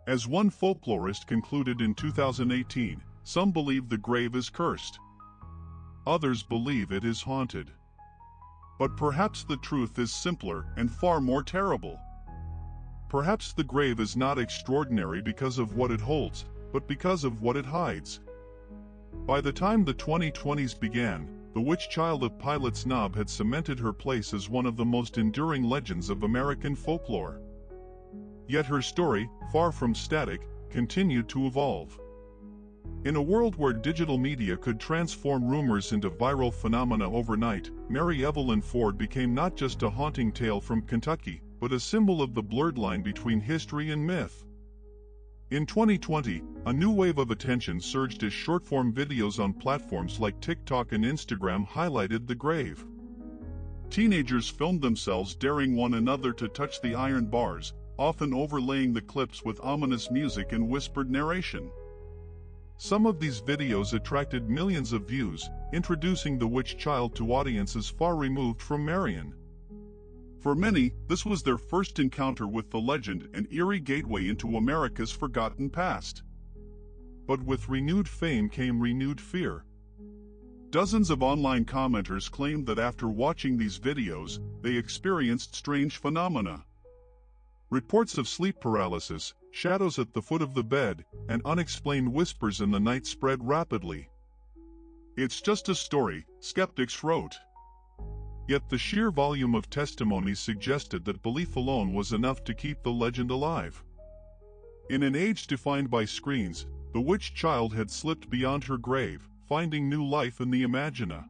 As one folklorist concluded in 2018, some believe the grave is cursed. Others believe it is haunted. But perhaps the truth is simpler and far more terrible. Perhaps the grave is not extraordinary because of what it holds, but because of what it hides. By the time the 2020s began, the witch child of Pilot's Knob had cemented her place as one of the most enduring legends of American folklore. Yet her story, far from static, continued to evolve. In a world where digital media could transform rumors into viral phenomena overnight, Mary Evelyn Ford became not just a haunting tale from Kentucky, but a symbol of the blurred line between history and myth. In 2020, a new wave of attention surged as short-form videos on platforms like TikTok and Instagram highlighted the grave. Teenagers filmed themselves daring one another to touch the iron bars, often overlaying the clips with ominous music and whispered narration. Some of these videos attracted millions of views, introducing the witch child to audiences far removed from Marion. For many, this was their first encounter with the legend and eerie gateway into America's forgotten past. But with renewed fame came renewed fear. Dozens of online commenters claimed that after watching these videos, they experienced strange phenomena. Reports of sleep paralysis, shadows at the foot of the bed, and unexplained whispers in the night spread rapidly. "It's just a story," skeptics wrote. Yet the sheer volume of testimonies suggested that belief alone was enough to keep the legend alive. In an age defined by screens, the witch child had slipped beyond her grave, finding new life in the imagina.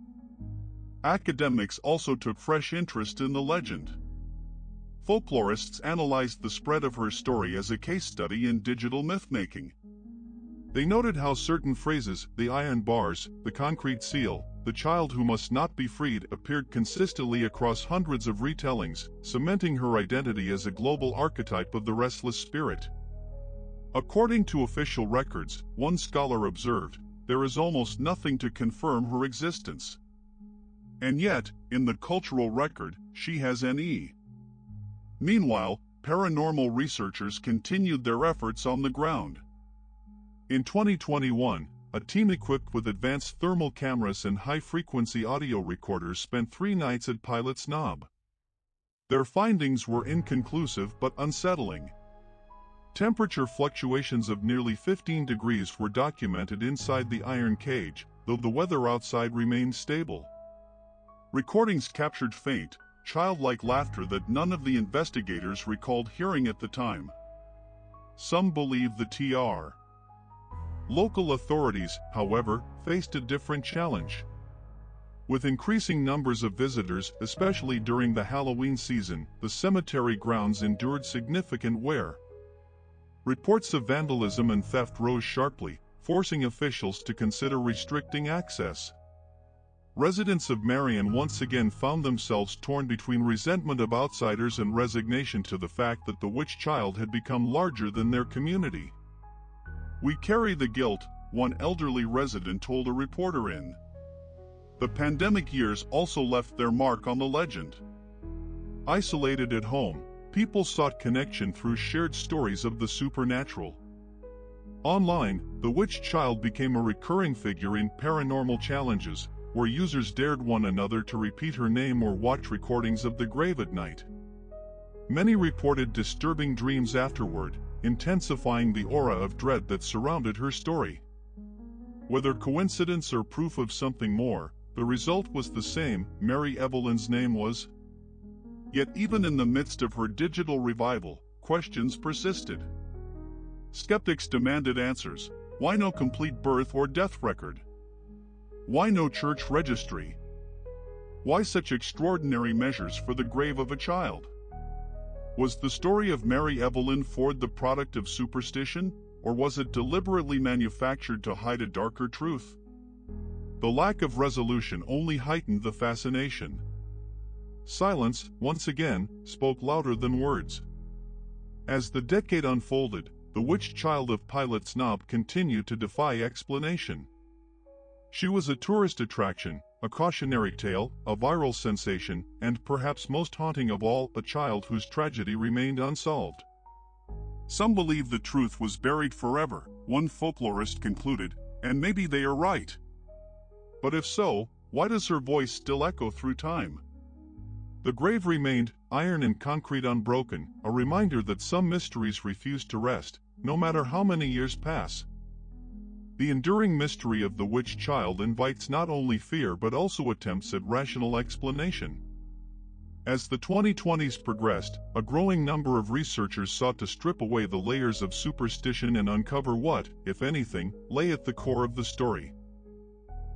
Academics also took fresh interest in the legend. Folklorists analyzed the spread of her story as a case study in digital myth-making. They noted how certain phrases, the iron bars, the concrete seal, the child who must not be freed, appeared consistently across hundreds of retellings, cementing her identity as a global archetype of the restless spirit. According to official records, one scholar observed, there is almost nothing to confirm her existence. And yet, in the cultural record, she has an E. Meanwhile, paranormal researchers continued their efforts on the ground. In 2021, a team equipped with advanced thermal cameras and high-frequency audio recorders spent 3 nights at Pilot's Knob. Their findings were inconclusive but unsettling. Temperature fluctuations of nearly 15 degrees were documented inside the iron cage, though the weather outside remained stable. Recordings captured faint, childlike laughter that none of the investigators recalled hearing at the time. Some believe the Tr. Local authorities, however, faced a different challenge. With increasing numbers of visitors, especially during the Halloween season, the cemetery grounds endured significant wear. Reports of vandalism and theft rose sharply, forcing officials to consider restricting access. Residents of Marion once again found themselves torn between resentment of outsiders and resignation to the fact that the witch child had become larger than their community. "We carry the guilt," one elderly resident told a reporter in. The pandemic years also left their mark on the legend. Isolated at home, people sought connection through shared stories of the supernatural. Online, the witch child became a recurring figure in paranormal challenges, where users dared one another to repeat her name or watch recordings of the grave at night. Many reported disturbing dreams afterward, intensifying the aura of dread that surrounded her story. Whether coincidence or proof of something more, the result was the same: Mary Evelyn's name was. Yet even in the midst of her digital revival, questions persisted. Skeptics demanded answers. Why no complete birth or death record? Why no church registry? Why such extraordinary measures for the grave of a child? Was the story of Mary Evelyn Ford the product of superstition, or was it deliberately manufactured to hide a darker truth? The lack of resolution only heightened the fascination. Silence, once again, spoke louder than words. As the decade unfolded, the witch child of Pilot's Knob continued to defy explanation. She was a tourist attraction, a cautionary tale, a viral sensation, and perhaps most haunting of all, a child whose tragedy remained unsolved. Some believe the truth was buried forever, one folklorist concluded, and maybe they are right. But if so, why does her voice still echo through time? The grave remained, iron and concrete unbroken, a reminder that some mysteries refuse to rest, no matter how many years pass. The enduring mystery of the witch child invites not only fear but also attempts at rational explanation. As the 2020s progressed, a growing number of researchers sought to strip away the layers of superstition and uncover what, if anything, lay at the core of the story.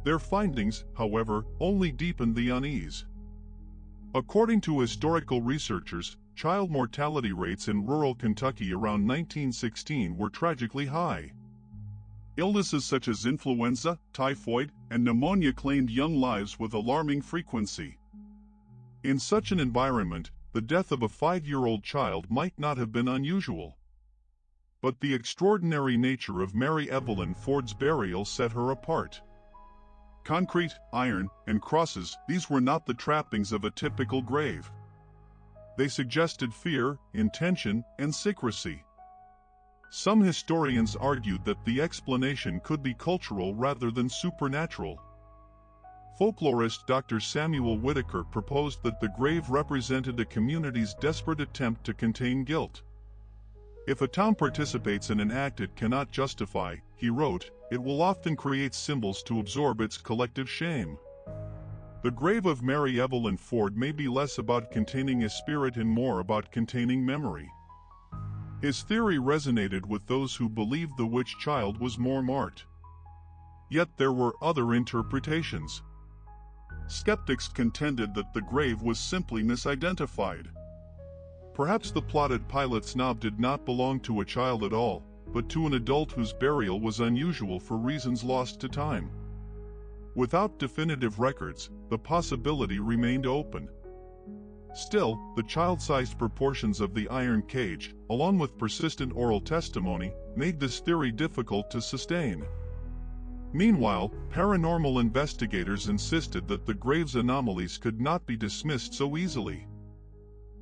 Their findings, however, only deepened the unease. According to historical researchers, child mortality rates in rural Kentucky around 1916 were tragically high. Illnesses such as influenza, typhoid, and pneumonia claimed young lives with alarming frequency. In such an environment, the death of a 5-year-old child might not have been unusual. But the extraordinary nature of Mary Evelyn Ford's burial set her apart. Concrete, iron, and crosses, these were not the trappings of a typical grave. They suggested fear, intention, and secrecy. Some historians argued that the explanation could be cultural rather than supernatural. Folklorist Dr. Samuel Whitaker proposed that the grave represented the community's desperate attempt to contain guilt. If a town participates in an act it cannot justify, he wrote, it will often create symbols to absorb its collective shame. The grave of Mary Evelyn Ford may be less about containing a spirit and more about containing memory. His theory resonated with those who believed the witch child was more marked. Yet there were other interpretations. Skeptics contended that the grave was simply misidentified. Perhaps the plotted pilot's knob did not belong to a child at all, but to an adult whose burial was unusual for reasons lost to time. Without definitive records, the possibility remained open. Still, the child-sized proportions of the iron cage, along with persistent oral testimony, made this theory difficult to sustain. Meanwhile, paranormal investigators insisted that the grave's anomalies could not be dismissed so easily.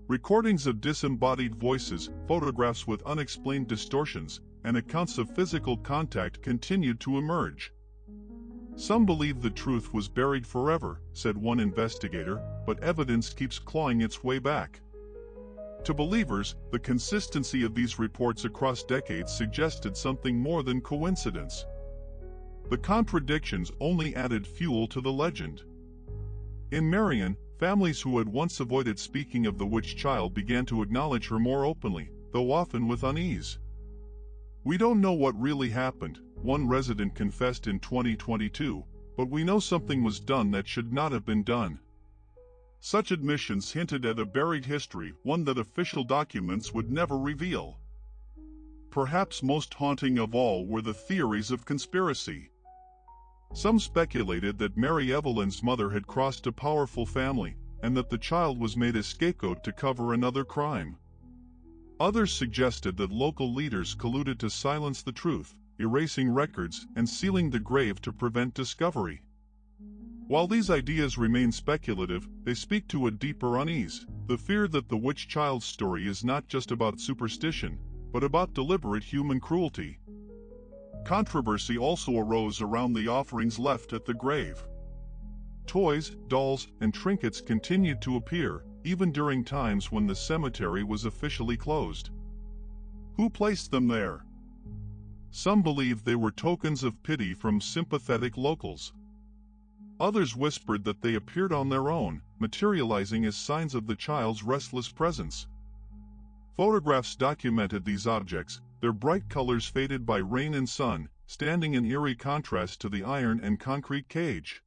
Recordings of disembodied voices, photographs with unexplained distortions, and accounts of physical contact continued to emerge. Some believe the truth was buried forever, said one investigator, but evidence keeps clawing its way back. To believers, the consistency of these reports across decades suggested something more than coincidence. The contradictions only added fuel to the legend. In Marion, families who had once avoided speaking of the witch child began to acknowledge her more openly, though often with unease. We don't know what really happened, one resident confessed in 2022, but we know something was done that should not have been done. Such admissions hinted at a buried history, one that official documents would never reveal. Perhaps most haunting of all were the theories of conspiracy. Some speculated that Mary Evelyn's mother had crossed a powerful family, and that the child was made a scapegoat to cover another crime. Others suggested that local leaders colluded to silence the truth, erasing records and sealing the grave to prevent discovery. While these ideas remain speculative, they speak to a deeper unease, the fear that the witch child's story is not just about superstition, but about deliberate human cruelty. Controversy also arose around the offerings left at the grave. Toys, dolls, and trinkets continued to appear, even during times when the cemetery was officially closed. Who placed them there? Some believed they were tokens of pity from sympathetic locals. Others whispered that they appeared on their own, materializing as signs of the child's restless presence. Photographs documented these objects, their bright colors faded by rain and sun, standing in eerie contrast to the iron and concrete cage.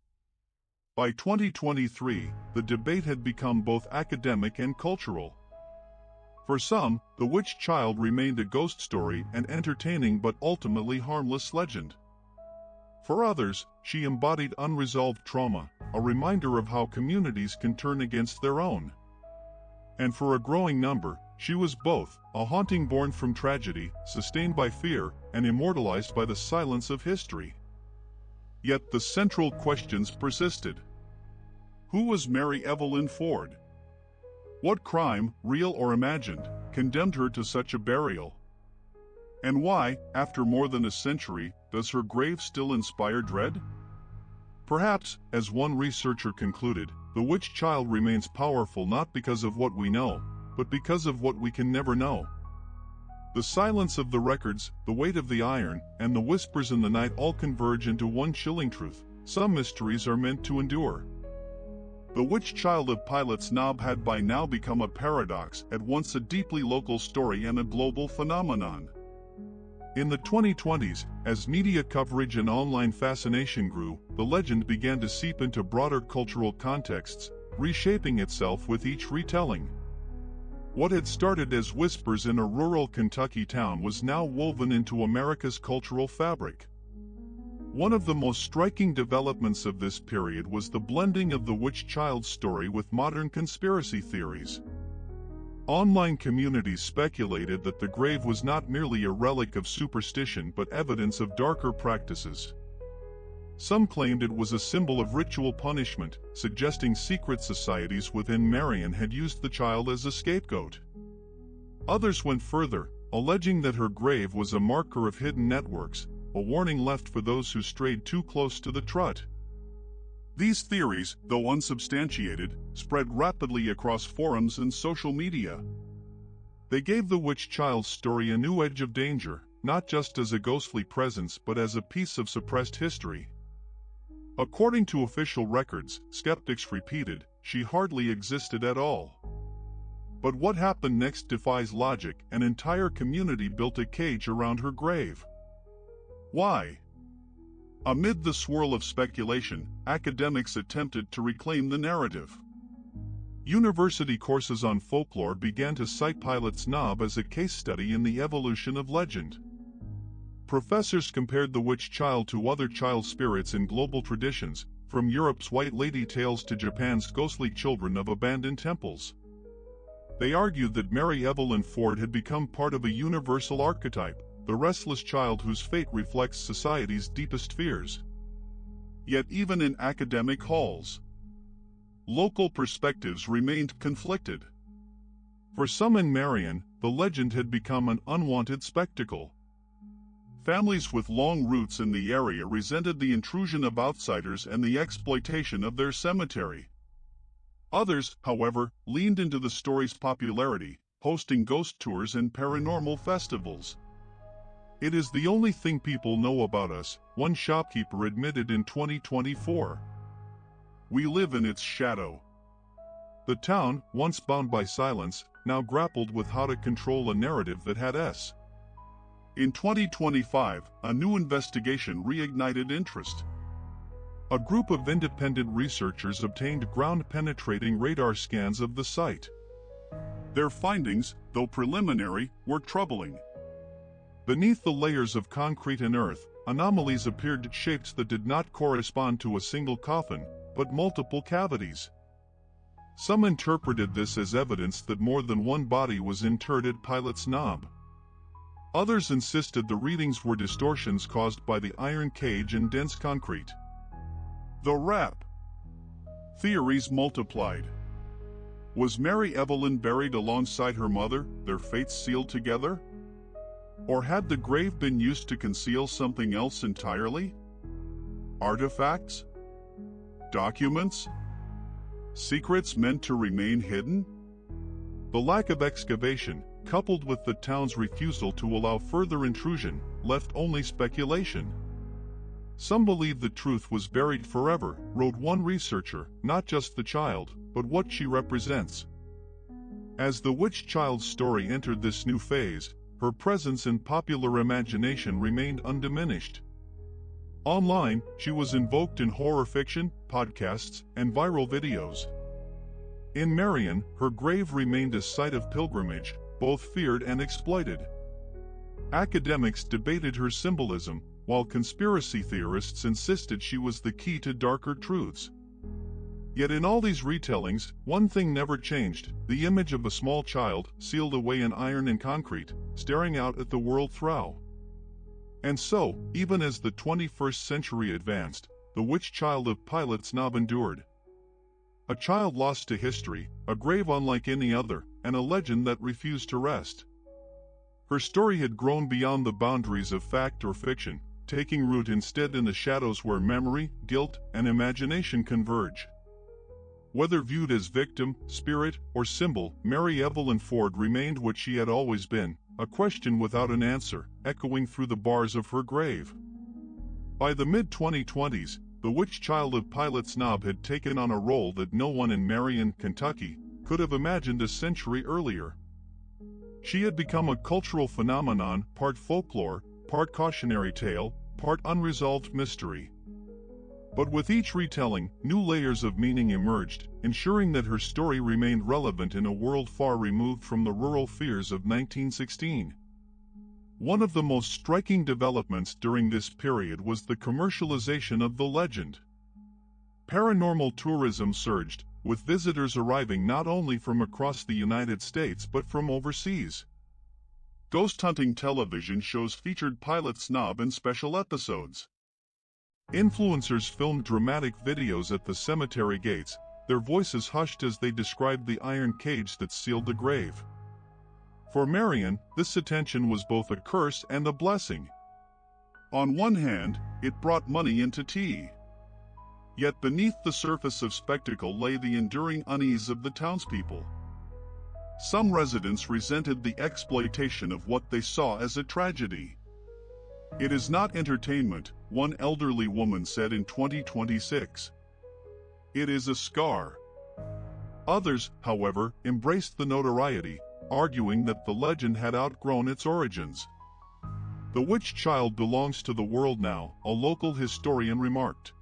By 2023, the debate had become both academic and cultural. For some, the witch child remained a ghost story and entertaining but ultimately harmless legend. For others, she embodied unresolved trauma, a reminder of how communities can turn against their own. And for a growing number, she was both, a haunting born from tragedy, sustained by fear, and immortalized by the silence of history. Yet the central questions persisted. Who was Mary Evelyn Ford? What crime, real or imagined, condemned her to such a burial? And why, after more than a century, does her grave still inspire dread? Perhaps, as one researcher concluded, the witch child remains powerful not because of what we know, but because of what we can never know. The silence of the records, the weight of the iron, and the whispers in the night all converge into one chilling truth: some mysteries are meant to endure. The witch child of Pilot's Knob had by now become a paradox, at once a deeply local story and a global phenomenon. In the 2020s, as media coverage and online fascination grew, the legend began to seep into broader cultural contexts, reshaping itself with each retelling. What had started as whispers in a rural Kentucky town was now woven into America's cultural fabric. One of the most striking developments of this period was the blending of the witch child story with modern conspiracy theories. Online communities speculated that the grave was not merely a relic of superstition but evidence of darker practices. Some claimed it was a symbol of ritual punishment, suggesting secret societies within Marion had used the child as a scapegoat. Others went further, alleging that her grave was a marker of hidden networks, a warning left for those who strayed too close to the trut. These theories, though unsubstantiated, spread rapidly across forums and social media. They gave the witch child story a new edge of danger, not just as a ghostly presence but as a piece of suppressed history. According to official records, skeptics repeated, she hardly existed at all. But what happened next defies logic. An entire community built a cage around her grave. Why? Amid the swirl of speculation, academics attempted to reclaim the narrative. University courses on folklore began to cite Pilot's Knob as a case study in the evolution of legend. Professors compared the witch child to other child spirits in global traditions, from Europe's White Lady tales to Japan's ghostly children of abandoned temples. They argued that Mary Evelyn Ford had become part of a universal archetype, the restless child whose fate reflects society's deepest fears. Yet even in academic halls, local perspectives remained conflicted. For some in Marion, the legend had become an unwanted spectacle. Families with long roots in the area resented the intrusion of outsiders and the exploitation of their cemetery. Others, however, leaned into the story's popularity, hosting ghost tours and paranormal festivals. "It is the only thing people know about us," one shopkeeper admitted in 2024. "We live in its shadow." The town, once bound by silence, now grappled with how to control a narrative that had us. In 2025, a new investigation reignited interest. A group of independent researchers obtained ground-penetrating radar scans of the site. Their findings, though preliminary, were troubling. Beneath the layers of concrete and earth, anomalies appeared in shapes that did not correspond to a single coffin, but multiple cavities. Some interpreted this as evidence that more than one body was interred at Pilot's Knob. Others insisted the readings were distortions caused by the iron cage and dense concrete. The rap theories multiplied. Was Mary Evelyn buried alongside her mother, their fates sealed together? Or had the grave been used to conceal something else entirely? Artifacts? Documents? Secrets meant to remain hidden? The lack of excavation, coupled with the town's refusal to allow further intrusion, left only speculation. "Some believe the truth was buried forever," wrote one researcher, "not just the child, but what she represents." As the witch child's story entered this new phase, her presence in popular imagination remained undiminished. Online, she was invoked in horror fiction, podcasts, and viral videos. In Marion, her grave remained a site of pilgrimage, both feared and exploited. Academics debated her symbolism, while conspiracy theorists insisted she was the key to darker truths. Yet in all these retellings, one thing never changed: the image of a small child, sealed away in iron and concrete, staring out at the world through. And so, even as the 21st century advanced, the witch child of Pilot's Knob endured. A child lost to history, a grave unlike any other, and a legend that refused to rest. Her story had grown beyond the boundaries of fact or fiction, taking root instead in the shadows where memory, guilt, and imagination converge. Whether viewed as victim, spirit, or symbol, Mary Evelyn Ford remained what she had always been, a question without an answer, echoing through the bars of her grave. By the mid-2020s, the witch child of Pilot's Knob had taken on a role that no one in Marion, Kentucky, could have imagined a century earlier. She had become a cultural phenomenon, part folklore, part cautionary tale, part unresolved mystery. But with each retelling, new layers of meaning emerged, ensuring that her story remained relevant in a world far removed from the rural fears of 1916. One of the most striking developments during this period was the commercialization of the legend. Paranormal tourism surged, with visitors arriving not only from across the United States but from overseas. Ghost hunting television shows featured Pilot Snob in special episodes. Influencers filmed dramatic videos at the cemetery gates, their voices hushed as they described the iron cage that sealed the grave. For Marion, this attention was both a curse and a blessing. On one hand, it brought money into tea. Yet beneath the surface of spectacle lay the enduring unease of the townspeople. Some residents resented the exploitation of what they saw as a tragedy. "It is not entertainment," one elderly woman said in 2026. "It is a scar." Others, however, embraced the notoriety, arguing that the legend had outgrown its origins. "The witch child belongs to the world now," a local historian remarked.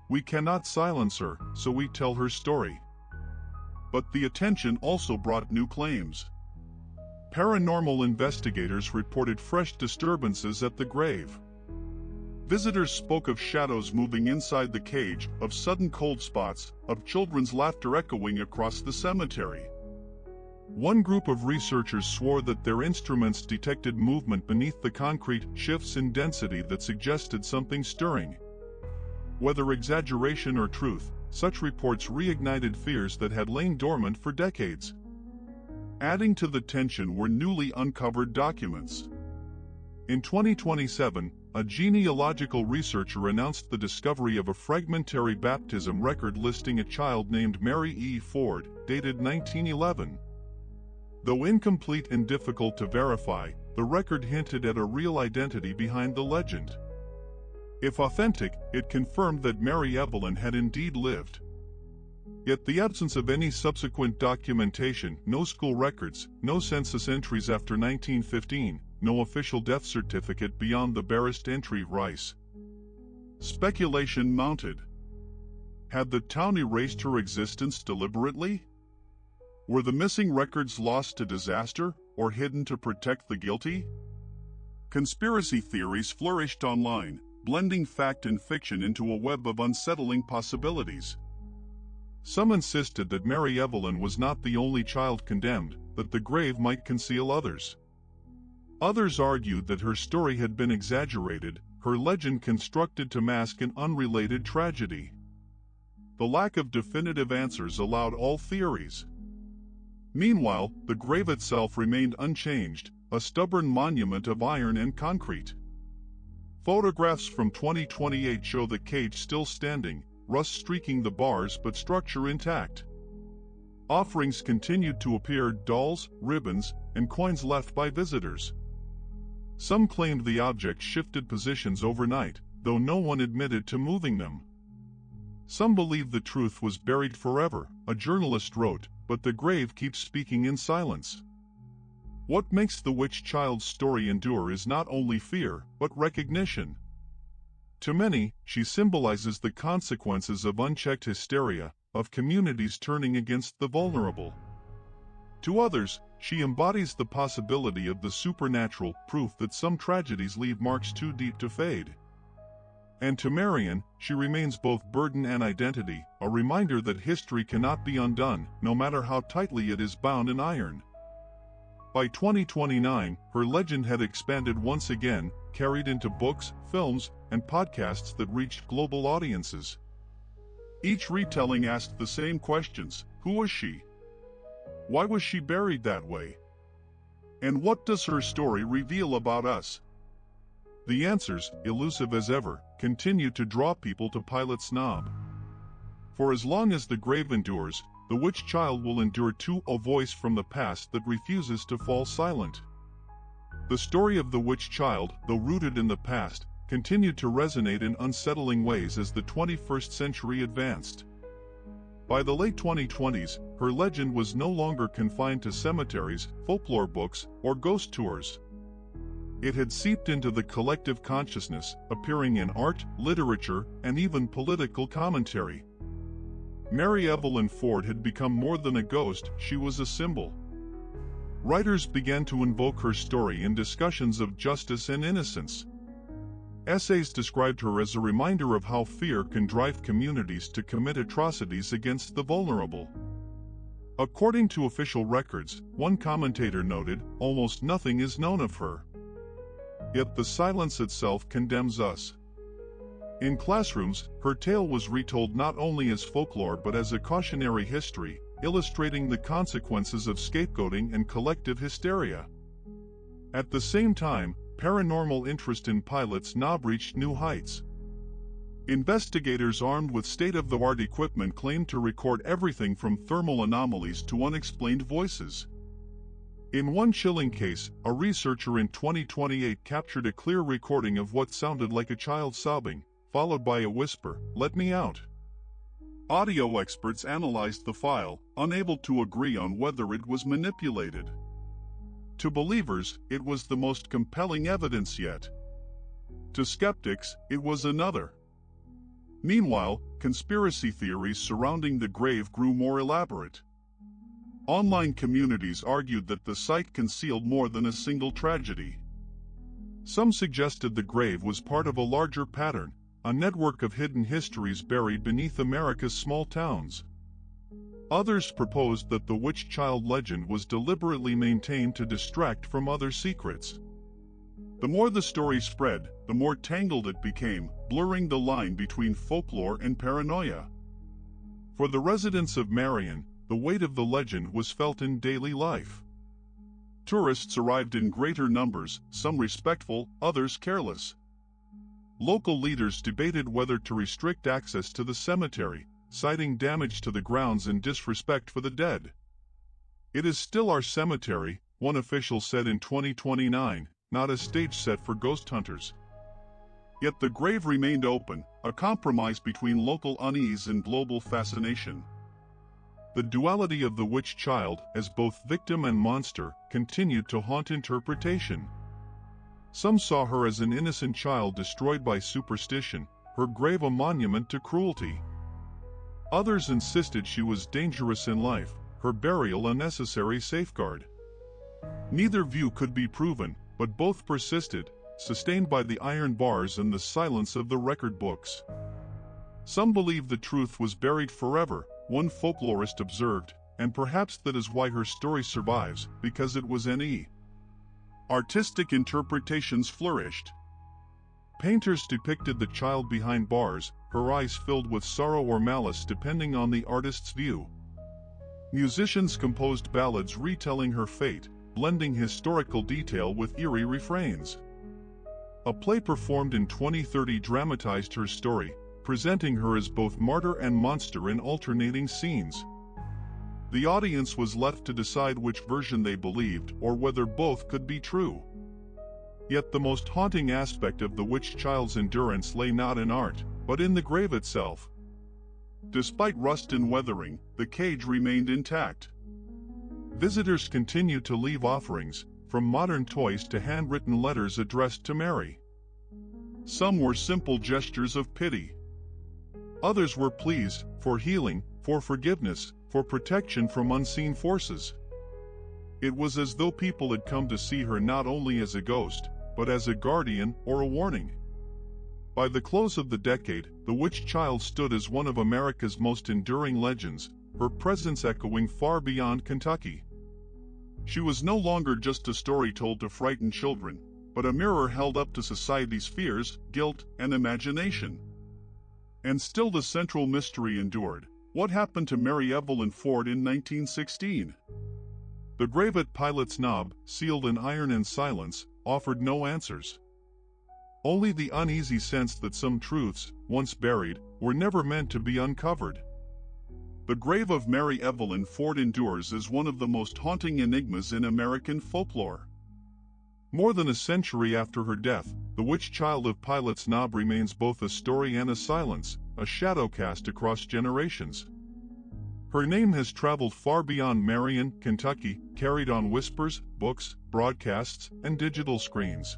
"We cannot silence her, so we tell her story." But the attention also brought new claims. Paranormal investigators reported fresh disturbances at the grave. Visitors spoke of shadows moving inside the cage, of sudden cold spots, of children's laughter echoing across the cemetery. One group of researchers swore that their instruments detected movement beneath the concrete, shifts in density that suggested something stirring. Whether exaggeration or truth, such reports reignited fears that had lain dormant for decades. Adding to the tension were newly uncovered documents. In 2027, a genealogical researcher announced the discovery of a fragmentary baptism record listing a child named Mary E. Ford, dated 1911. Though incomplete and difficult to verify, the record hinted at a real identity behind the legend. If authentic, it confirmed that Mary Evelyn had indeed lived. Yet the absence of any subsequent documentation, no school records, no census entries after 1915, no official death certificate beyond the barest entry Rice. Speculation mounted. Had the town erased her existence deliberately? Were the missing records lost to disaster, or hidden to protect the guilty? Conspiracy theories flourished online, blending fact and fiction into a web of unsettling possibilities. Some insisted that Mary Evelyn was not the only child condemned, that the grave might conceal others. Others argued that her story had been exaggerated, her legend constructed to mask an unrelated tragedy. The lack of definitive answers allowed all theories. Meanwhile, the grave itself remained unchanged, a stubborn monument of iron and concrete. Photographs from 2028 show the cage still standing, rust streaking the bars but structure intact. Offerings continued to appear: dolls, ribbons, and coins left by visitors. Some claimed the objects shifted positions overnight, though no one admitted to moving them. Some believed the truth was buried forever, a journalist wrote, but the grave keeps speaking in silence. What makes the witch child's story endure is not only fear, but recognition. To many, she symbolizes the consequences of unchecked hysteria, of communities turning against the vulnerable. To others, she embodies the possibility of the supernatural, proof that some tragedies leave marks too deep to fade. And to Marion, she remains both burden and identity, a reminder that history cannot be undone, no matter how tightly it is bound in iron. By 2029, her legend had expanded once again, carried into books, films, and podcasts that reached global audiences. Each retelling asked the same questions: who was she? Why was she buried that way? And what does her story reveal about us? The answers, elusive as ever, continue to draw people to Pilot Snob. For as long as the grave endures, the witch child will endure too, a voice from the past that refuses to fall silent. The story of the witch child, though rooted in the past, continued to resonate in unsettling ways as the 21st century advanced. By the late 2020s, her legend was no longer confined to cemeteries, folklore books, or ghost tours. It had seeped into the collective consciousness, appearing in art, literature, and even political commentary. Mary Evelyn Ford had become more than a ghost, she was a symbol. Writers began to invoke her story in discussions of justice and innocence. Essays described her as a reminder of how fear can drive communities to commit atrocities against the vulnerable. According to official records, one commentator noted, "Almost nothing is known of her. Yet the silence itself condemns us." In classrooms, her tale was retold not only as folklore but as a cautionary history, illustrating the consequences of scapegoating and collective hysteria. At the same time, paranormal interest in Pilot's Knob reached new heights. Investigators armed with state-of-the-art equipment claimed to record everything from thermal anomalies to unexplained voices. In one chilling case, a researcher in 2028 captured a clear recording of what sounded like a child sobbing, followed by a whisper, "Let me out." Audio experts analyzed the file, unable to agree on whether it was manipulated. To believers, it was the most compelling evidence yet. To skeptics, it was another. Meanwhile, conspiracy theories surrounding the grave grew more elaborate. Online communities argued that the site concealed more than a single tragedy. Some suggested the grave was part of a larger pattern, a network of hidden histories buried beneath America's small towns. Others proposed that the witch child legend was deliberately maintained to distract from other secrets. The more the story spread, the more tangled it became, blurring the line between folklore and paranoia. For the residents of Marion, the weight of the legend was felt in daily life. Tourists arrived in greater numbers, some respectful, others careless. Local leaders debated whether to restrict access to the cemetery, citing damage to the grounds and disrespect for the dead. "It is still our cemetery," one official said in 2029, "not a stage set for ghost hunters." Yet the grave remained open, a compromise between local unease and global fascination. The duality of the witch child, as both victim and monster, continued to haunt interpretation. Some saw her as an innocent child destroyed by superstition, her grave a monument to cruelty. Others insisted she was dangerous in life, her burial a necessary safeguard. Neither view could be proven, but both persisted, sustained by the iron bars and the silence of the record books. Some believe the truth was buried forever, one folklorist observed, and perhaps that is why her story survives, because it was an artistic interpretations flourished. Painters depicted the child behind bars, her eyes filled with sorrow or malice depending on the artist's view. Musicians composed ballads retelling her fate, blending historical detail with eerie refrains. A play performed in 2030 dramatized her story, presenting her as both martyr and monster in alternating scenes. The audience was left to decide which version they believed or whether both could be true. Yet the most haunting aspect of the witch child's endurance lay not in art, but in the grave itself. Despite rust and weathering, the cage remained intact. Visitors continued to leave offerings, from modern toys to handwritten letters addressed to Mary. Some were simple gestures of pity. Others were pleas for healing, for forgiveness, for protection from unseen forces. It was as though people had come to see her not only as a ghost, but as a guardian or a warning. By the close of the decade, the witch child stood as one of America's most enduring legends, her presence echoing far beyond Kentucky. She was no longer just a story told to frighten children, but a mirror held up to society's fears, guilt, and imagination. And still the central mystery endured. What happened to Mary Evelyn Ford in 1916? The grave at Pilot's Knob, sealed in iron and silence, offered no answers. Only the uneasy sense that some truths, once buried, were never meant to be uncovered. The grave of Mary Evelyn Ford endures as one of the most haunting enigmas in American folklore. More than a century after her death, the witch child of Pilot's Knob remains both a story and a silence, a shadow cast across generations. Her name has traveled far beyond Marion, Kentucky, carried on whispers, books, broadcasts, and digital screens.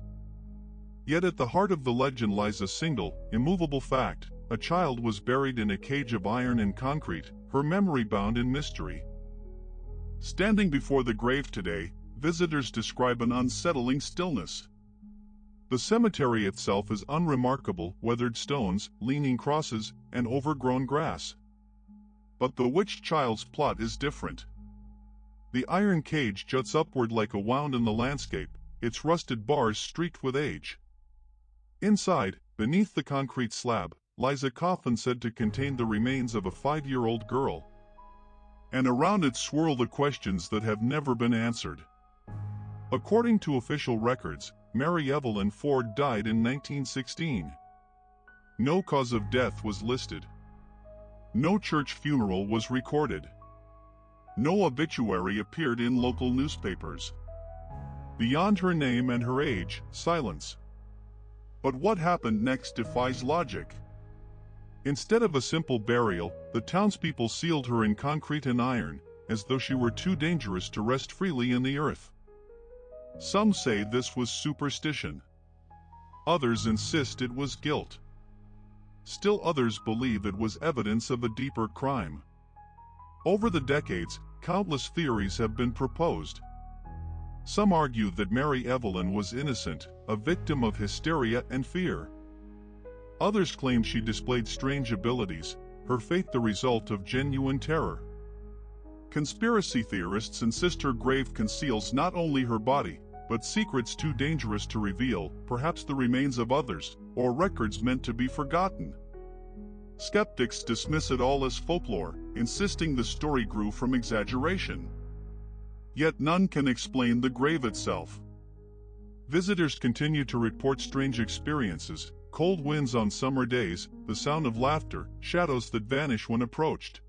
Yet at the heart of the legend lies a single, immovable fact: a child was buried in a cage of iron and concrete, her memory bound in mystery. Standing before the grave today, visitors describe an unsettling stillness. The cemetery itself is unremarkable: weathered stones, leaning crosses, and overgrown grass. But the witch child's plot is different. The iron cage juts upward like a wound in the landscape, its rusted bars streaked with age. Inside, beneath the concrete slab, lies a coffin said to contain the remains of a 5-year-old girl. And around it swirl the questions that have never been answered. According to official records, Mary Evelyn Ford died in 1916. No cause of death was listed. No church funeral was recorded. No obituary appeared in local newspapers. Beyond her name and her age, silence. But what happened next defies logic. Instead of a simple burial, the townspeople sealed her in concrete and iron, as though she were too dangerous to rest freely in the earth. Some say this was superstition. Others insist it was guilt. Still others believe it was evidence of a deeper crime. Over the decades, countless theories have been proposed. Some argue that Mary Evelyn was innocent, a victim of hysteria and fear. Others claim she displayed strange abilities, her fate the result of genuine terror. Conspiracy theorists insist her grave conceals not only her body, but secrets too dangerous to reveal, perhaps the remains of others, or records meant to be forgotten. Skeptics dismiss it all as folklore, insisting the story grew from exaggeration. Yet none can explain the grave itself. Visitors continue to report strange experiences: cold winds on summer days, the sound of laughter, shadows that vanish when approached.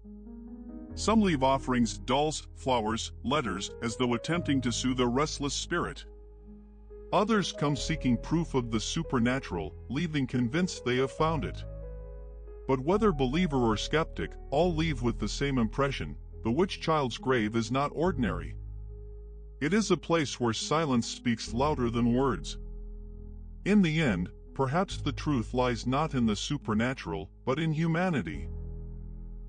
Some leave offerings, dolls, flowers, letters, as though attempting to soothe a restless spirit. Others come seeking proof of the supernatural, leaving convinced they have found it. But whether believer or skeptic, all leave with the same impression: the witch child's grave is not ordinary. It is a place where silence speaks louder than words. In the end, perhaps the truth lies not in the supernatural, but in humanity.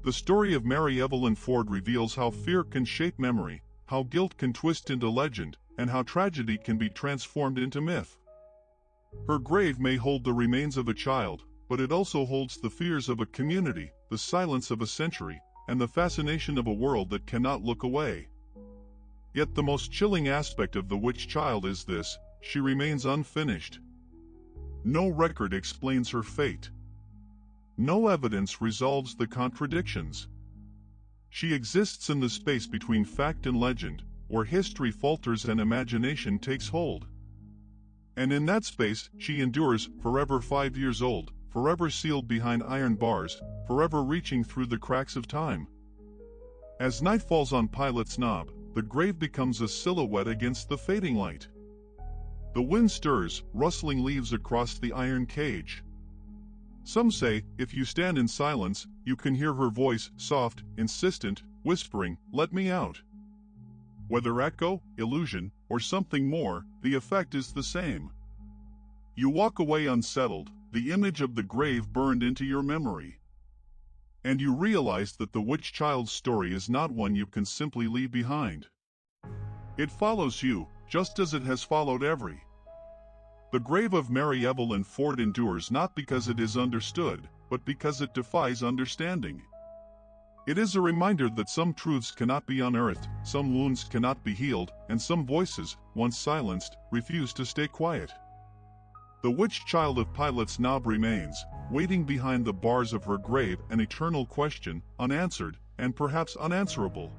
The story of Mary Evelyn Ford reveals how fear can shape memory, how guilt can twist into legend, and how tragedy can be transformed into myth. Her grave may hold the remains of a child, but it also holds the fears of a community, the silence of a century, and the fascination of a world that cannot look away. Yet the most chilling aspect of the witch child is this: she remains unfinished. No record explains her fate. No evidence resolves the contradictions. She exists in the space between fact and legend, where history falters and imagination takes hold. And in that space, she endures, forever 5 years old, forever sealed behind iron bars, forever reaching through the cracks of time. As night falls on Pilot's Knob, the grave becomes a silhouette against the fading light. The wind stirs, rustling leaves across the iron cage. Some say, if you stand in silence, you can hear her voice, soft, insistent, whispering, "Let me out." Whether echo, illusion, or something more, the effect is the same. You walk away unsettled, the image of the grave burned into your memory. And you realize that the witch child's story is not one you can simply leave behind. It follows you, just as it has followed every. The grave of Mary Evelyn Ford endures not because it is understood, but because it defies understanding. It is a reminder that some truths cannot be unearthed, some wounds cannot be healed, and some voices, once silenced, refuse to stay quiet. The witch child of Pilot's Knob remains, waiting behind the bars of her grave, an eternal question, unanswered, and perhaps unanswerable.